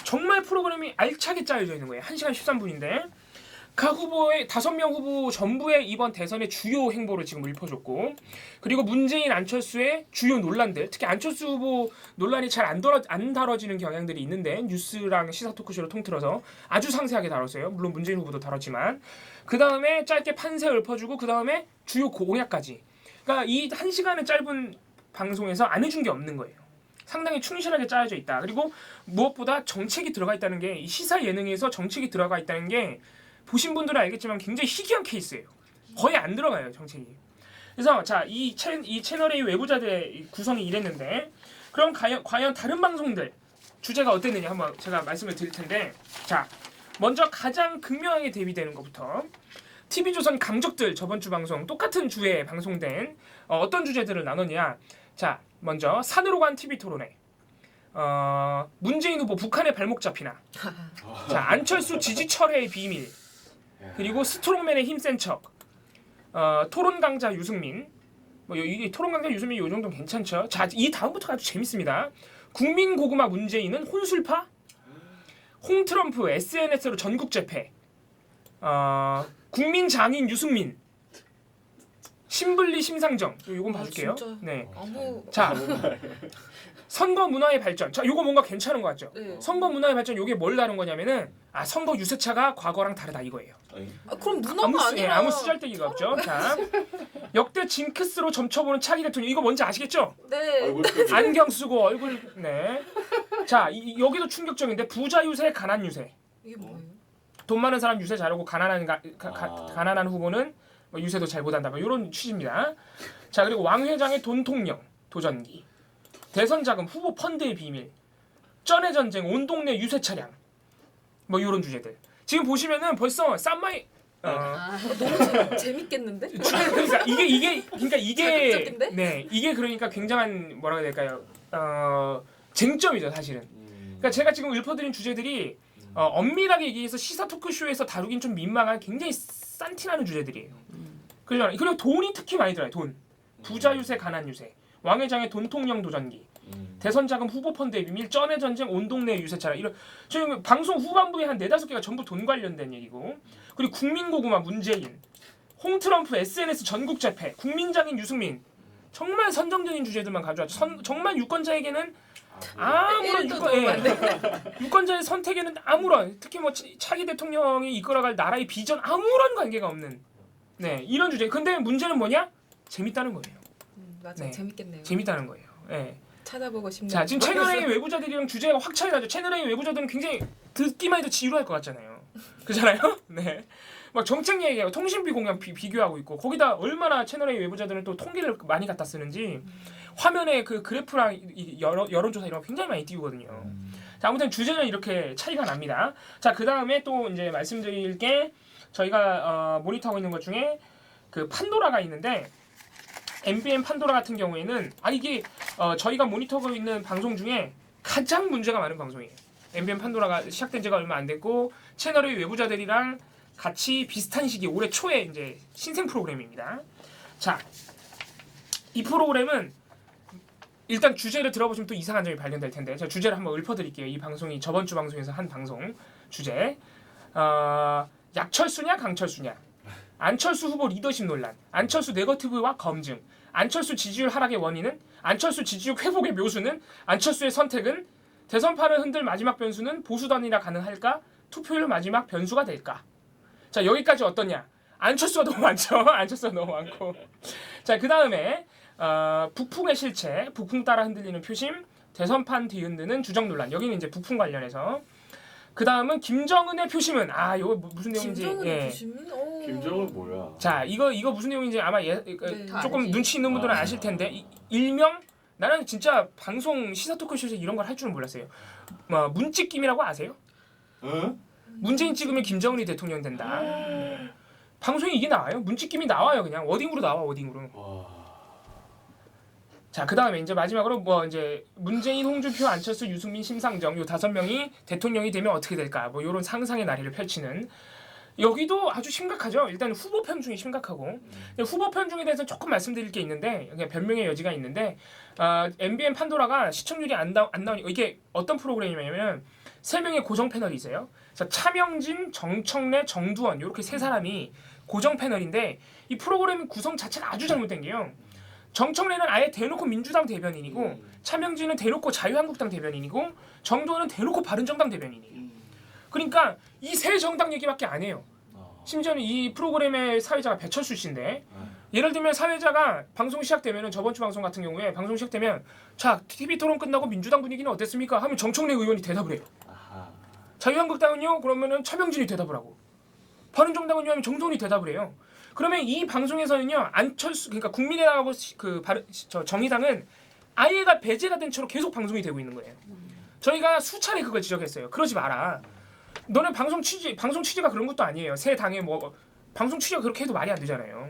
정말 프로그램이 알차게 짜여져 있는 거예요. 1시간 13분인데 각 후보의 5명 후보 전부의 이번 대선의 주요 행보를 지금 읊어줬고 그리고 문재인 안철수의 주요 논란들 특히 안철수 후보 논란이 잘 안 다뤄지는 경향들이 있는데 뉴스랑 시사 토크쇼를 통틀어서 아주 상세하게 다뤘어요. 물론 문재인 후보도 다뤘지만 그 다음에 짧게 판세 읊어주고 그 다음에 주요 공약까지. 그러니까 이 1시간의 짧은 방송에서 안 해준 게 없는 거예요. 상당히 충실하게 짜여져 있다. 그리고 무엇보다 정책이 들어가 있다는 게 이 시사 예능에서 정책이 들어가 있다는 게 보신 분들은 알겠지만 굉장히 희귀한 케이스예요. 거의 안 들어가요, 정책이. 그래서 자, 이 채널의 외부자들의 구성이 이랬는데 그럼 과연 다른 방송들 주제가 어땠느냐 한번 제가 말씀을 드릴 텐데 자, 먼저 가장 극명하게 대비되는 것부터 TV조선 강적들 저번 주 방송 똑같은 주에 방송된 어떤 주제들을 나눴냐. 자, 먼저 산으로 간 TV 토론회. 문재인 후보 북한의 발목 잡히나. 자, 안철수 지지 철회의 비밀. 그리고 스트롱맨의 힘센 척. 토론 강자 유승민. 이 토론 강자 유승민 이 정도는 괜찮죠. 자, 이 다음부터가 아주 재밌습니다. 국민 고구마 문재인은 혼술파, 홍트럼프 SNS로 전국 재패, 국민 장인 유승민, 신블리 심상정. 요건 봐줄게요. 진짜. 네. 아무 자, 선거 문화의 발전. 자, 요거 뭔가 괜찮은 것 같죠? 네. 선거 문화의 발전 요게 뭘 다룬 거냐면은 선거 유세차가 과거랑 다르다 이거예요. 그럼 문화가 아니라 아무 쓰잘데기가 없죠. 자, 역대 징크스로 점쳐보는 차기 대통령 이거 뭔지 아시겠죠? 네. 안경 쓰고 얼굴 네. 자, 여기도 충격적인데 부자 유세, 가난 유세. 이게 뭐예요? 돈 많은 사람 유세 잘하고 가난한 후보는 뭐 유세도 잘 못한다. 뭐 이런 취지입니다. 자, 그리고 왕 회장의 돈 통령 도전기, 대선 자금 후보 펀드의 비밀, 쩐의 전쟁, 온 동네 유세 차량, 뭐 이런 주제들. 지금 보시면은 벌써 쌈마이 너무 재밌겠는데? 그러니까 이게 자극적인데? 네, 이게 그러니까 굉장한 뭐라고 해야 될까요? 쟁점이죠, 사실은. 그러니까 제가 지금 읊어드린 주제들이 엄밀하게 얘기해서 시사 토크쇼에서 다루긴 좀 민망한 굉장히 싼티나는 주제들이에요. 그러잖아요. 그리고 돈이 특히 많이 들어요. 돈. 부자 유세, 가난 유세, 왕 회장의 돈 통령 도전기, 대선 자금 후보 펀드의 비밀, 쩐의 전쟁, 온 동네 유세차라. 이런 지금 방송 후반부에 한 4-5개가 전부 돈 관련된 얘기고, 그리고 국민 고구마 문재인, 홍트럼프 SNS 전국 재패, 국민장인 유승민. 정말 선정적인 주제들만 가져왔죠. 정말 유권자에게는 아무런 유권자의 선택에는 아무런, 특히 뭐 차기 대통령이 이끌어갈 나라의 비전 아무런 관계가 없는 이런 주제. 근데 문제는 뭐냐? 재밌다는 거예요. 맞아요. 재밌겠네요. 재밌다는 거예요. 네. 찾아보고 싶네요. 자, 지금 채널A 외부자들이랑 주제가 확 차이 나죠. 채널A 외부자들은 굉장히 듣기만 해도 지루할 것 같잖아요. 그렇잖아요? 네. 막 정책 얘기하고 통신비 공약 비교하고 있고, 거기다 얼마나 채널A 외부자들은 또 통계를 많이 갖다 쓰는지 화면에 그 그래프랑 여론조사 이런 거 굉장히 많이 띄우거든요. 자, 아무튼 주제는 이렇게 차이가 납니다. 자, 그 다음에 또 이제 말씀드릴 게 저희가 모니터하고 있는 것 중에 그 판도라가 있는데, MBN 판도라 같은 경우에는 이게 저희가 모니터하고 있는 방송 중에 가장 문제가 많은 방송이에요. MBN 판도라가 시작된 지가 얼마 안 됐고, 채널의 외부자들이랑 같이 비슷한 시기 올해 초에 이제 신생 프로그램입니다. 자, 이 프로그램은 일단 주제를 들어보시면 또 이상한 점이 발견될 텐데, 제가 주제를 한번 읊어드릴게요. 이 방송이 저번 주 방송에서 한 방송 주제, 약철수냐 강철수냐, 안철수 후보 리더십 논란, 안철수 네거티브와 검증, 안철수 지지율 하락의 원인은, 안철수 지지율 회복의 묘수는, 안철수의 선택은, 대선판을 흔들 마지막 변수는 보수단이라 가능할까, 투표율 마지막 변수가 될까. 자, 여기까지 어떠냐? 안철수가 너무 많죠. 안철수가 너무 많고. 자, 그 다음에 북풍의 실체, 북풍 따라 흔들리는 표심, 대선판 뒤흔드는 주적 논란. 여기는 이제 북풍 관련해서. 그 다음은 김정은의 표심은, 이거 무슨 내용인지. 김정은의 표심은? 김정은 뭐야? 자, 이거 무슨 내용인지 아마 조금 알지. 눈치 있는 분들은 아실 텐데, 일명 나는 진짜 방송 시사 토크쇼에서 이런 걸 할 줄은 몰랐어요. 문찍김이라고 아세요? 응? 문재인 찍으면 김정은이 대통령 된다. 방송에 이게 나와요. 문찍김이 나와요. 그냥 워딩으로 나와, 워딩으로. 와. 자, 그 다음에 이제 마지막으로 이제 문재인, 홍준표, 안철수, 유승민, 심상정 요 5명이 대통령이 되면 어떻게 될까? 이런 상상의 나래를 펼치는. 여기도 아주 심각하죠. 일단 후보 편중이 심각하고, 후보 편중에 대해서 조금 말씀드릴 게 있는데, 그냥 변명의 여지가 있는데, MBN 판도라가 시청률이 안 나오니, 이게 어떤 프로그램이냐면 3명의 고정 패널이 있어요. 그래서 차명진, 정청래, 정두원 이렇게 3사람이 고정 패널인데, 이 프로그램 구성 자체가 아주 잘못된 게요. 정청래는 아예 대놓고 민주당 대변인이고, 차명진은 대놓고 자유한국당 대변인이고, 정두원은 대놓고 바른정당 대변인이에요. 그러니까 이 세 정당 얘기밖에 안 해요. 심지어는 이 프로그램의 사회자가 배철수 씨인데, 예를 들면 사회자가 방송 시작되면, 저번 주 방송 같은 경우에 방송 시작되면, 자, TV 토론 끝나고 민주당 분위기는 어땠습니까? 하면 정청래 의원이 대답을 해요. 자유한국당은요? 그러면은 차명진이 대답을 하고, 바른정당은요? 하면 정두원이 대답을 해요. 그러면 이 방송에서는요, 안철수, 그러니까 국민의당하고 정의당은 아예가 배제가 된 채로 계속 방송이 되고 있는 거예요. 저희가 수차례 그걸 지적했어요. 그러지 마라. 너네 방송 취지가 그런 것도 아니에요. 새 당에 방송 취지가 그렇게 해도 말이 안 되잖아요.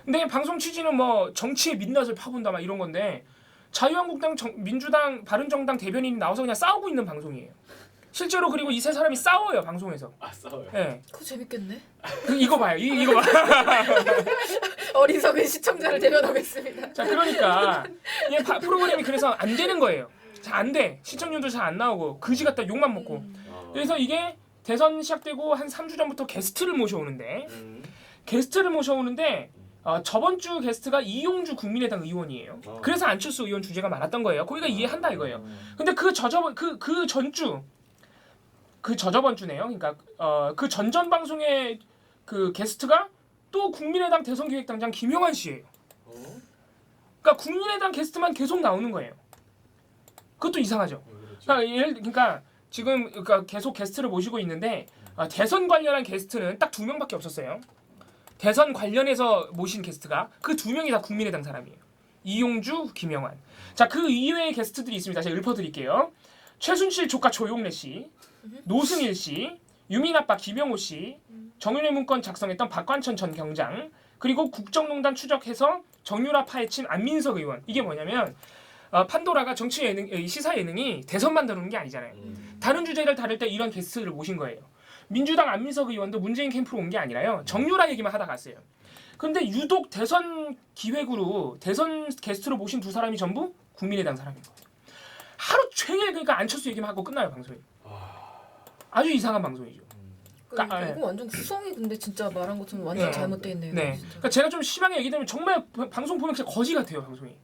근데 방송 취지는 정치의 민낯을 파본다 막 이런 건데, 자유한국당, 민주당, 바른정당 대변인이 나와서 그냥 싸우고 있는 방송이에요. 실제로. 그리고 이 세 사람이 싸워요, 방송에서. 싸워요? 네. 그거 재밌겠네. 이거 봐요. 이거 봐. 어리석은 시청자를 대변하고 있습니다. 자, 그러니까 이 프로그램이 그래서 안 되는 거예요. 잘 안 돼. 시청률도 잘 안 나오고 그지 같다 욕만 먹고. 어. 그래서 이게 대선 시작되고 한 3주 전부터 게스트를 모셔오는데 음. 저번 주 게스트가 이용주 국민의당 의원이에요. 그래서 안철수 의원 주제가 많았던 거예요. 거기가 이해한다 이거예요. 근데 그 저저번 주네요. 그러니까 그 전전 방송의 그 게스트가 또 국민의당 대선기획당장 김영환 씨예요. 어? 그러니까 국민의당 게스트만 계속 나오는 거예요. 그것도 이상하죠. 그러니까 지금 계속 게스트를 모시고 있는데 대선 관련한 게스트는 딱 2명밖에 없었어요. 대선 관련해서 모신 게스트가 그 2명이 다 국민의당 사람이에요. 이용주, 김영환. 자, 그 이외의 게스트들이 있습니다. 제가 읊어드릴게요. 최순실 조카 조용래 씨, 노승일 씨, 유민 아빠 김영호 씨, 정윤회 문건 작성했던 박관천 전 경장, 그리고 국정농단 추적해서 정유라 파헤친 안민석 의원. 이게 뭐냐면 판도라가 정치 예능, 시사 예능이 대선만 다루는 게 아니잖아요. 다른 주제를 다룰 때 이런 게스트를 모신 거예요. 민주당 안민석 의원도 문재인 캠프로 온 게 아니라요. 정유라 얘기만 하다 갔어요. 그런데 유독 대선 기획으로 대선 게스트로 모신 2사람이 전부 국민의당 사람인 거예요. 하루 종일 그러니까 안철수 얘기만 하고 끝나요 방송이. 아주 이상한 방송이죠. 그러니까, 이거 완전 구성이 근데 진짜 말한 것처럼 완전 네. 잘못돼 있네요. 네. 진짜. 그러니까 제가 좀 심하게 얘기하면 정말 방송 보면 진짜 거지 같아요 방송이.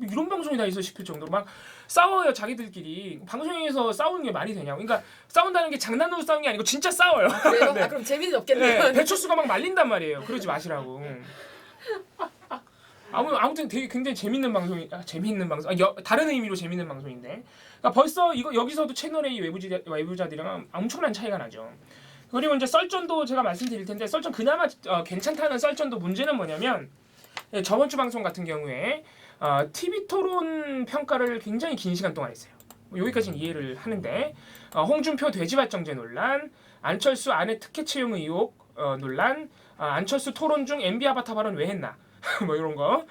이런 방송이 다 있어 싶을 정도로 막 싸워요 자기들끼리. 방송에서 싸우는 게 말이 되냐고. 그러니까 싸운다는 게 장난으로 싸우는 게 아니고 진짜 싸워요. 그래요? 네. 그럼 재미는 없겠네요. 네, 배철수가 막 말린단 말이에요. 그러지 마시라고. 아무튼 되게 굉장히 재밌는 방송이 재밌는 방송. 다른 의미로 재밌는 방송인데. 그러니까 벌써 여기서도 채널 A 외부자들이랑 엄청난 차이가 나죠. 그리고 이제 썰전도 제가 말씀드릴 텐데 썰전 그나마 괜찮다는 썰전도 문제는 뭐냐면 저번 주 방송 같은 경우에 TV 토론 평가를 굉장히 긴 시간 동안 했어요. 여기까지는 이해를 하는데 홍준표 돼지발정제 논란, 안철수 아내 특혜 채용 의혹 논란, 안철수 토론 중 MB 아바타 발언 왜 했나 뭐 이런 거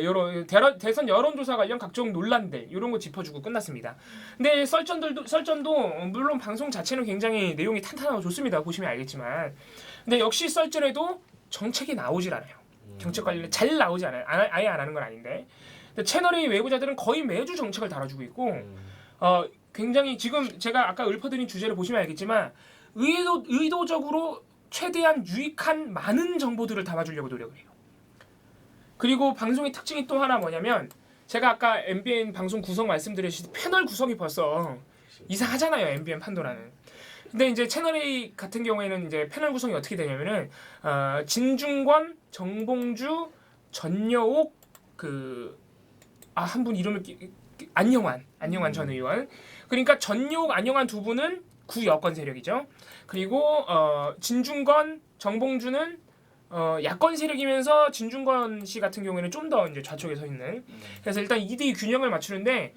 여러 대선 여론조사 관련 각종 논란들 이런 거 짚어주고 끝났습니다. 근데 썰전도 물론 방송 자체는 굉장히 내용이 탄탄하고 좋습니다. 보시면 알겠지만 근데 역시 썰전에도 정책이 나오질 않아요. 정책 관련 잘 나오지 않아요. 아예 안 하는 건 아닌데 채널의 외부자들은 거의 매주 정책을 다뤄주고 있고 굉장히 지금 제가 아까 읊어드린 주제를 보시면 알겠지만 의도적으로 최대한 유익한 많은 정보들을 담아주려고 노력을 해요. 그리고 방송의 특징이 또 하나 뭐냐면 제가 아까 MBN 방송 구성 말씀드렸듯이 패널 구성이 벌써 이상하잖아요. MBN 판도라는. 근데 이제 채널A 같은 경우에는 이제 패널 구성이 어떻게 되냐면은 진중권, 정봉주, 전여옥 한 분 이름을 안영환 전 의원. 그러니까 전여옥, 안영환 2분은 구여권 세력이죠. 그리고 진중권, 정봉주는 야권 세력이면서 진중권 씨 같은 경우에는 좀 더 이제 좌측에 서 있는. 그래서 일단 2대2 균형을 맞추는데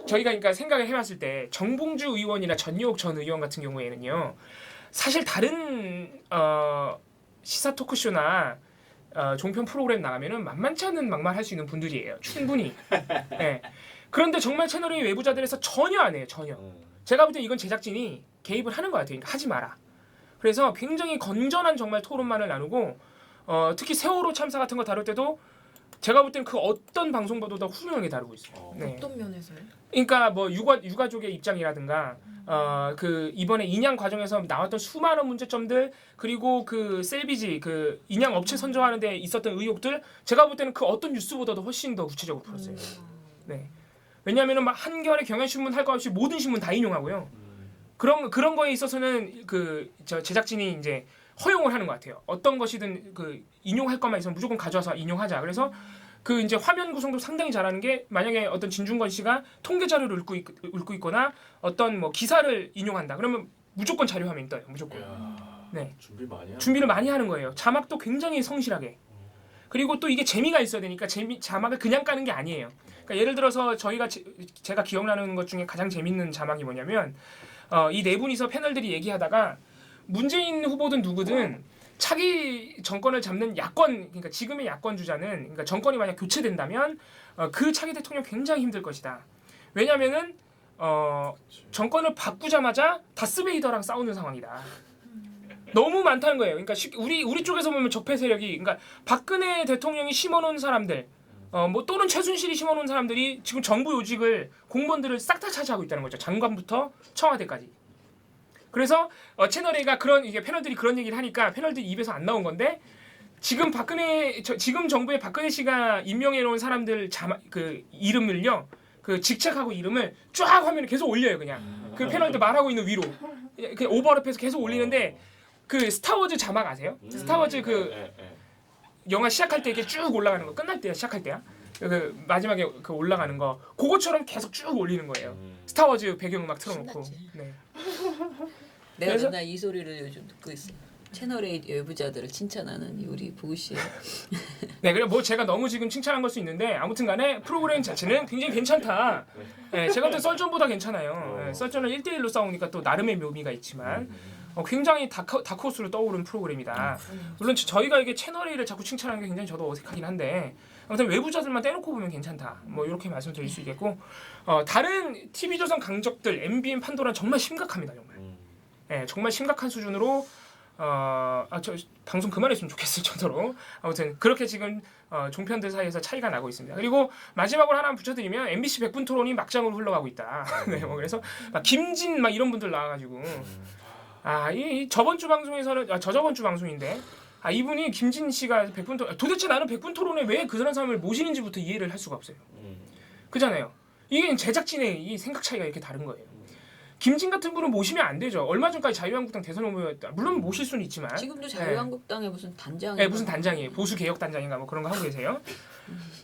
저희가 그러니까 생각을 해봤을 때 정봉주 의원이나 전여옥 전 의원 같은 경우에는요 사실 다른 시사 토크쇼나 종편 프로그램 나가면은 만만치 않은 막말할 수 있는 분들이에요. 충분히. 네. 그런데 정말 채널의 외부자들에서 전혀 안 해요. 전혀. 제가 볼 때 이건 제작진이 개입을 하는 것 같아요. 그러니까 하지 마라. 그래서 굉장히 건전한 정말 토론만을 나누고 특히 세월호 참사 같은 거 다룰 때도 제가 볼 때는 그 어떤 방송보다도 더 훌륭하게 다루고 있어요. 네. 어떤 면에서요? 그러니까 뭐 유가족의 입장이라든가 그 이번에 인양 과정에서 나왔던 수많은 문제점들 그리고 그 셀비지 그 인양 업체 선정하는 데 있었던 의혹들 제가 볼 때는 그 어떤 뉴스보다도 훨씬 더 구체적으로 풀었어요. 네. 왜냐하면은 막 한겨레 경향신문 할 거 없이 모든 신문 다 인용하고요. 그런 거에 있어서는 제작진이 이제 허용을 하는 것 같아요. 어떤 것이든 그 인용할 것만 있으면 무조건 가져와서 인용하자. 그래서 그 이제 화면 구성도 상당히 잘하는 게 만약에 어떤 진중권 씨가 통계 자료를 읽고 있거나 어떤 뭐 기사를 인용한다. 그러면 무조건 자료 화면이 떠요. 무조건. 네. 준비를 많이 하는 거예요. 자막도 굉장히 성실하게. 그리고 또 이게 재미가 있어야 되니까 자막을 그냥 까는 게 아니에요. 그러니까 예를 들어서 제가 기억나는 것 중에 가장 재밌는 자막이 뭐냐면 이 네 분이서 패널들이 얘기하다가 문재인 후보든 누구든 차기 정권을 잡는 야권 그러니까 지금의 야권 주자는 그러니까 정권이 만약 교체된다면 그 차기 대통령 굉장히 힘들 것이다. 왜냐면은 정권을 바꾸자마자 다스베이더랑 싸우는 상황이다. 너무 많다는 거예요. 그러니까 우리 쪽에서 보면 적폐 세력이 그러니까 박근혜 대통령이 심어놓은 사람들 뭐 또는 최순실이 심어놓은 사람들이 지금 정부 요직을 공무원들을 싹 다 차지하고 있다는 거죠. 장관부터 청와대까지. 그래서 채널A가 그런 이게 패널들이 그런 얘기를 하니까 패널들이 입에서 안 나온 건데 지금 지금 정부의 박근혜 씨가 임명해 놓은 사람들 그 이름을요. 그 직책하고 이름을 쫙 화면에 계속 올려요, 그냥. 그 패널들 말하고 있는 위로. 그 오버랩해서 계속 올리는데 그 스타워즈 자막 아세요? 스타워즈 그 영화 시작할 때 이렇게 쭉 올라가는 거 끝날 때 시작할 때야. 그 마지막에 그 올라가는 거 그거처럼 계속 쭉 올리는 거예요. 스타워즈 배경음악 틀어놓고. 신났지. 네. 내가 그래서- 맨날 이 소리를 요즘 듣고 있어. 채널A 외부자들을 칭찬하는 이 우리 보우 씨. 네, 그래 뭐 제가 너무 지금 칭찬한 걸 수 있는데 아무튼간에 프로그램 자체는 굉장히 괜찮다. 네, 제가 볼 때 썰전보다 괜찮아요. 네, 썰전은 1대1로 싸우니까 또 나름의 묘미가 있지만 굉장히 다크호스로 떠오른 프로그램이다. 물론 저희가 이게 채널A를 자꾸 칭찬하는 게 굉장히 저도 어색하긴 한데 아무튼 외부자들만 떼놓고 보면 괜찮다. 뭐 이렇게 말씀드릴 수 있겠고 다른 TV조선 강적들, MBN, 판도라는 정말 심각합니다. 정말. 네, 정말 심각한 수준으로 저 방송 그만했으면 좋겠을 정도로 아무튼 그렇게 지금 종편들 사이에서 차이가 나고 있습니다. 그리고 마지막으로 하나 붙여드리면 MBC 100분 토론이 막장으로 흘러가고 있다. 네, 뭐 그래서 막 김진 막 이런 분들 나와가지고 이 저번 주 방송에서는 저저번 주 방송인데 이분이 김진 씨가 100분 토론 도대체 나는 100분 토론에 왜 그 사람을 모시는지부터 이해를 할 수가 없어요. 그잖아요. 이게 제작진의 이 생각 차이가 이렇게 다른 거예요. 김진 같은 분은 모시면 안 되죠. 얼마 전까지 자유한국당 대선 후보였다. 물론 모실 수는 있지만 지금도 자유한국당의 무슨 단장? 네, 무슨 단장이에요. 보수 개혁 단장인가 뭐 그런 거 하고 계세요.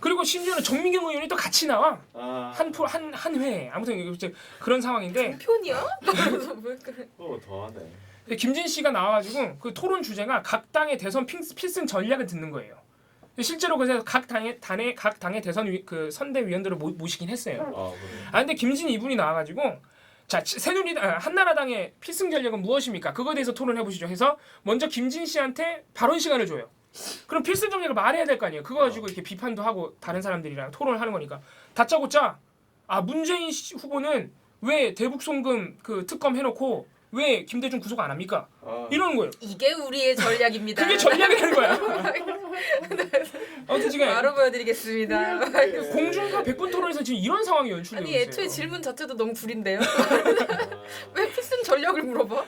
그리고 심지어는 정민경 의원이 또 같이 나와 한 회에 아무튼 이제 그런 상황인데 편이야? 더하네. 김진 씨가 나와가지고 그 토론 주제가 각 당의 대선 필승 전략을 듣는 거예요. 실제로 그래서 각 당의 대선 그 선대위원들을 모시긴 했어요. 그래. 근데 김진 이분이 나와가지고 자 새누리당 한나라당의 필승 전략은 무엇입니까? 그거에 대해서 토론해 보시죠. 해서 먼저 김진 씨한테 발언 시간을 줘요. 그럼 필승 전략을 말해야 될 거 아니에요. 그거 가지고 이렇게 비판도 하고 다른 사람들이랑 토론을 하는 거니까 다짜고짜 문재인 후보는 왜 대북 송금 그 특검 해놓고 왜 김대중 구속 안 합니까? 이러는 거예요. 이게 우리의 전략입니다. 그게 전략이라는 거야. 아무튼 지금 바로 보여드리겠습니다. 공중파 100분 토론에서 지금 이런 상황이 연출되고 아니 있어요. 애초에 질문 자체도 너무 구린데요. 왜 필승 전략을 물어봐?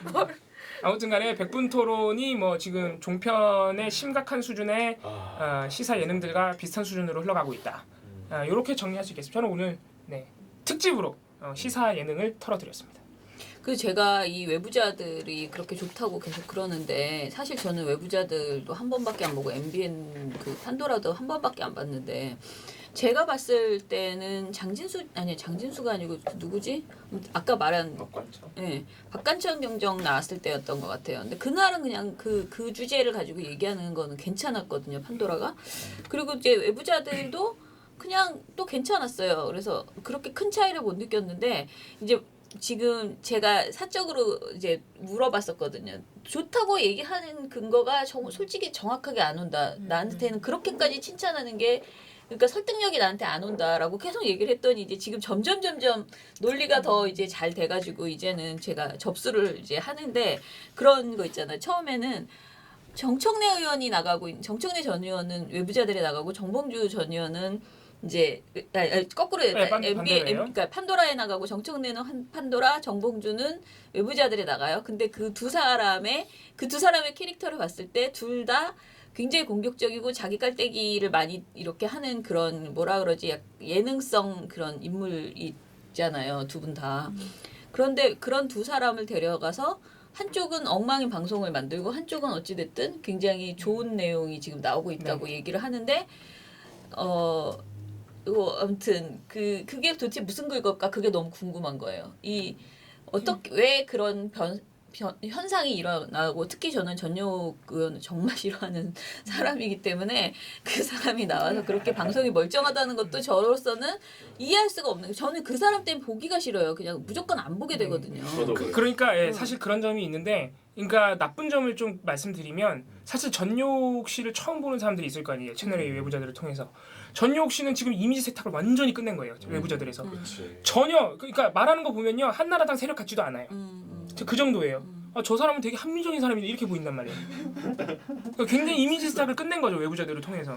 아무튼간에 100분 토론이 뭐 지금 종편의 심각한 수준의 시사 예능들과 비슷한 수준으로 흘러가고 있다. 이렇게 정리할 수 있겠습니다. 저는 오늘 특집으로 시사 예능을 털어드렸습니다. 그 제가 이 외부자들이 그렇게 좋다고 계속 그러는데 사실 저는 외부자들도 한 번밖에 안 보고 MBN 그 판도라도 한 번밖에 안 봤는데 제가 봤을 때는 장진수가 아니고 그 누구지? 아까 말한 박관천 경정 나왔을 때였던 것 같아요. 근데 그날은 그냥 그 주제를 가지고 얘기하는 거는 괜찮았거든요. 판도라가. 그리고 이제 외부자들도 그냥 또 괜찮았어요. 그래서 그렇게 큰 차이를 못 느꼈는데 이제 지금 제가 사적으로 이제 물어봤었거든요. 좋다고 얘기하는 근거가 솔직히 정확하게 안 온다. 나한테는 그렇게까지 칭찬하는 게 그러니까 설득력이 나한테 안 온다라고 계속 얘기를 했더니 이제 지금 점점 논리가 더 이제 잘 돼가지고 이제는 제가 접수를 이제 하는데 그런 거 있잖아요. 처음에는 정청래 의원이 나가고 정청래 전 의원은 외부자들이 나가고 정봉주 전 의원은 이제 거꾸로 그러니까 판도라에 나가고 정청래는 판도라, 정봉주는 외부자들에 나가요. 근데 그 두 사람의 캐릭터를 봤을 때 둘 다 굉장히 공격적이고 자기 깔때기를 많이 이렇게 하는 그런 뭐라 그러지 예능성 그런 인물이 있잖아요. 두 분 다. 그런데 그런 두 사람을 데려가서 한쪽은 엉망인 방송을 만들고 한쪽은 어찌됐든 굉장히 좋은 내용이 지금 나오고 있다고 얘기를 하는데 아무튼 그게 도대체 무슨 근거일까 그게 너무 궁금한 거예요. 왜 그런 현상이 일어나고 특히 저는 전효 의원을 정말 싫어하는 사람이기 때문에 그 사람이 나와서 그렇게 방송이 멀쩡하다는 것도 저로서는 이해할 수가 없는 거예요. 저는 그 사람 때문에 보기가 싫어요. 그냥 무조건 안 보게 되거든요. 그러니까 사실 그런 점이 있는데 그러니까 나쁜 점을 좀 말씀드리면 사실 전효 씨를 처음 보는 사람들이 있을 거 아니에요. 채널A 외부자들을 통해서. 전효 씨는 지금 이미지 세탁을 완전히 끝낸 거예요. 외부자들에서. 전혀 그러니까 말하는 거 보면요. 한나라당 세력 같지도 않아요. 그 정도예요. 저 사람은 되게 합리적인 사람인데 이렇게 보인단 말이에요. 그러니까 굉장히 이미지 스탁을 끝낸 거죠 외부자들을 통해서.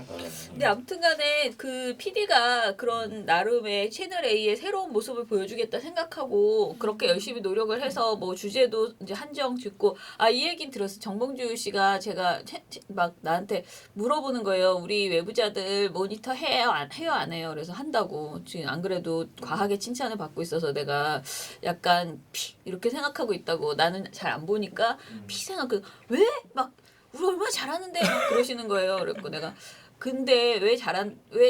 근데 아무튼간에 그 PD가 그런 나름의 채널 A의 새로운 모습을 보여주겠다 생각하고 그렇게 열심히 노력을 해서 뭐 주제도 이제 한정 짓고 이 얘긴 들었어. 정봉주 씨가 제가 막 나한테 물어보는 거예요. 우리 외부자들 모니터 해요 안 해요? 그래서 한다고. 지금 안 그래도 과하게 칭찬을 받고 있어서 내가 약간 이렇게 생각하고 있다고. 나는 잘 안 보니까 생각 왜 막 우리 얼마나 잘하는데 막 그러시는 거예요. 그랬고 내가 근데 왜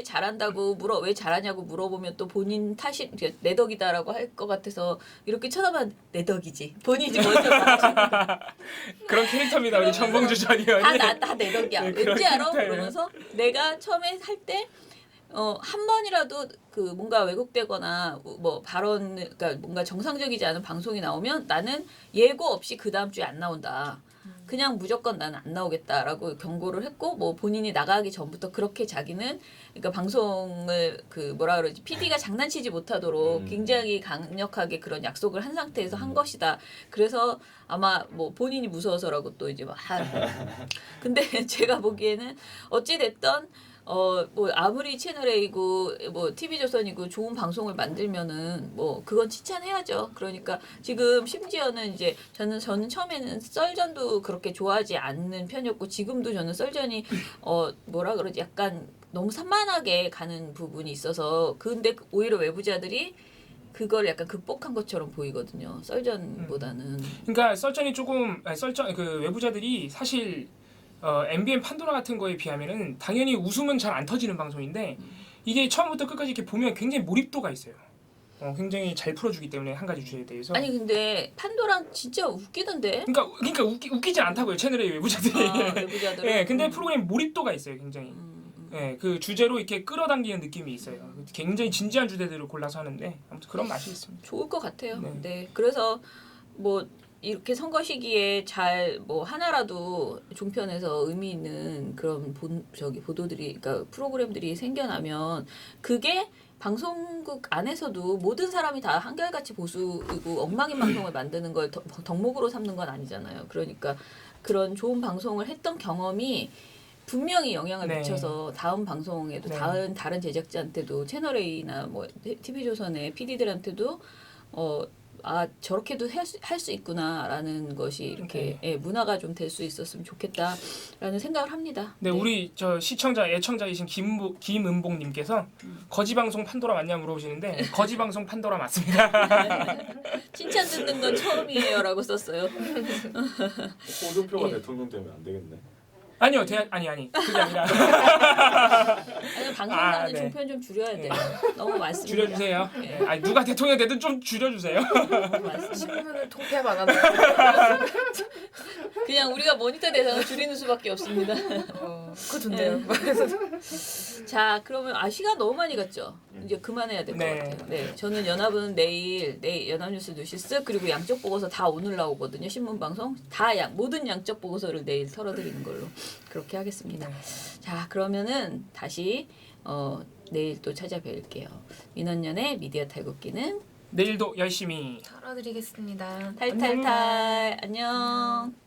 잘한다고 왜 잘하냐고 물어보면 또 본인 탓이 내 덕이다라고 할 것 같아서 이렇게 쳐다봐 내 덕이지. 본인이 먼저 그런 캐릭터입니다 우리 정봉주 전 의원이. 다 내 덕이야. 네, 왠지 그런 알아? 캐릭터예요. 그러면서 내가 처음에 할 때 한 번이라도 그 뭔가 왜곡되거나 뭐 발언 그러니까 뭔가 정상적이지 않은 방송이 나오면 나는 예고 없이 그 다음 주에 안 나온다. 그냥 무조건 나는 안 나오겠다라고 경고를 했고 뭐 본인이 나가기 전부터 그렇게 자기는 그러니까 방송을 그 뭐라 그러지 PD가 장난치지 못하도록 굉장히 강력하게 그런 약속을 한 상태에서 한 것이다. 그래서 아마 뭐 본인이 무서워서라고 또 이제 막 근데 제가 보기에는 어찌 됐던 뭐 아무리 채널 A고 뭐 TV조선이고 좋은 방송을 만들면은 뭐 그건 칭찬해야죠. 그러니까 지금 심지어는 이제 저는 처음에는 썰전도 그렇게 좋아하지 않는 편이었고 지금도 저는 썰전이 뭐라 그러지 약간 너무 산만하게 가는 부분이 있어서 근데 오히려 외부자들이 그걸 약간 극복한 것처럼 보이거든요. 썰전보다는. 그러니까 썰전이 조금 썰전 그 외부자들이 사실 MBN 판도라 같은 거에 비하면은 당연히 웃음은 잘 안 터지는 방송인데 이게 처음부터 끝까지 이렇게 보면 굉장히 몰입도가 있어요. 굉장히 잘 풀어주기 때문에 한 가지 주제에 대해서. 아니 근데 판도랑 진짜 웃기던데. 그러니까 웃기지 않다고요 채널의 외부자들이. 외부자들은. 예, 근데 프로그램 몰입도가 있어요 굉장히. 예, 그 주제로 이렇게 끌어당기는 느낌이 있어요. 굉장히 진지한 주제들을 골라서 하는데 아무튼 그런 맛이 있습니다. 좋을 것 같아요. 네. 네. 그래서 뭐 이렇게 선거 시기에 잘 뭐 하나라도 종편에서 의미 있는 그런 보도들이 그러니까 프로그램들이 생겨나면 그게 방송국 안에서도 모든 사람이 다 한결같이 보수이고 엉망인 방송을 만드는 걸 덕목으로 삼는 건 아니잖아요. 그러니까 그런 좋은 방송을 했던 경험이 분명히 영향을 네. 미쳐서 다음 방송에도 네. 다른 제작자한테도 채널A나 뭐 TV조선의 PD들한테도 저렇게도 할 수 있구나라는 것이 이렇게 문화가 좀 될 수 있었으면 좋겠다라는 생각을 합니다. 네, 우리 저 시청자 애청자이신 김은봉님께서 거지 방송 판도라 맞냐 물어보시는데 거지 방송 판도라 맞습니다. 칭찬 듣는 건 처음이에요라고 썼어요. 홍준표가 대통령 되면 안 되겠네. 아니요, 아니 그게 아니라 아니 방송사는 네. 종편 좀 줄여야 돼요. 너무 많습니다. 줄여주세요. 네. 아니 누가 대통령 되든 좀 줄여주세요. 너무 많습니다. 신문을 통폐합 안 하는. 그냥 우리가 모니터 대상을 줄이는 수밖에 없습니다. 그거 좋네요. 자, 그러면 시간 너무 많이 갔죠. 이제 그만해야 될 것 네. 같아요. 네, 저는 연합은 내일 연합뉴스 뉴시스 그리고 양적 보고서 다 오늘 나오거든요. 신문 방송 모든 양적 보고서를 내일 털어드리는 걸로 그렇게 하겠습니다. 자, 그러면은 다시 내일 또 찾아뵐게요. 민원연의 미디어 탈곡기는 내일도 열심히. 털어드리겠습니다. 탈탈탈 안녕.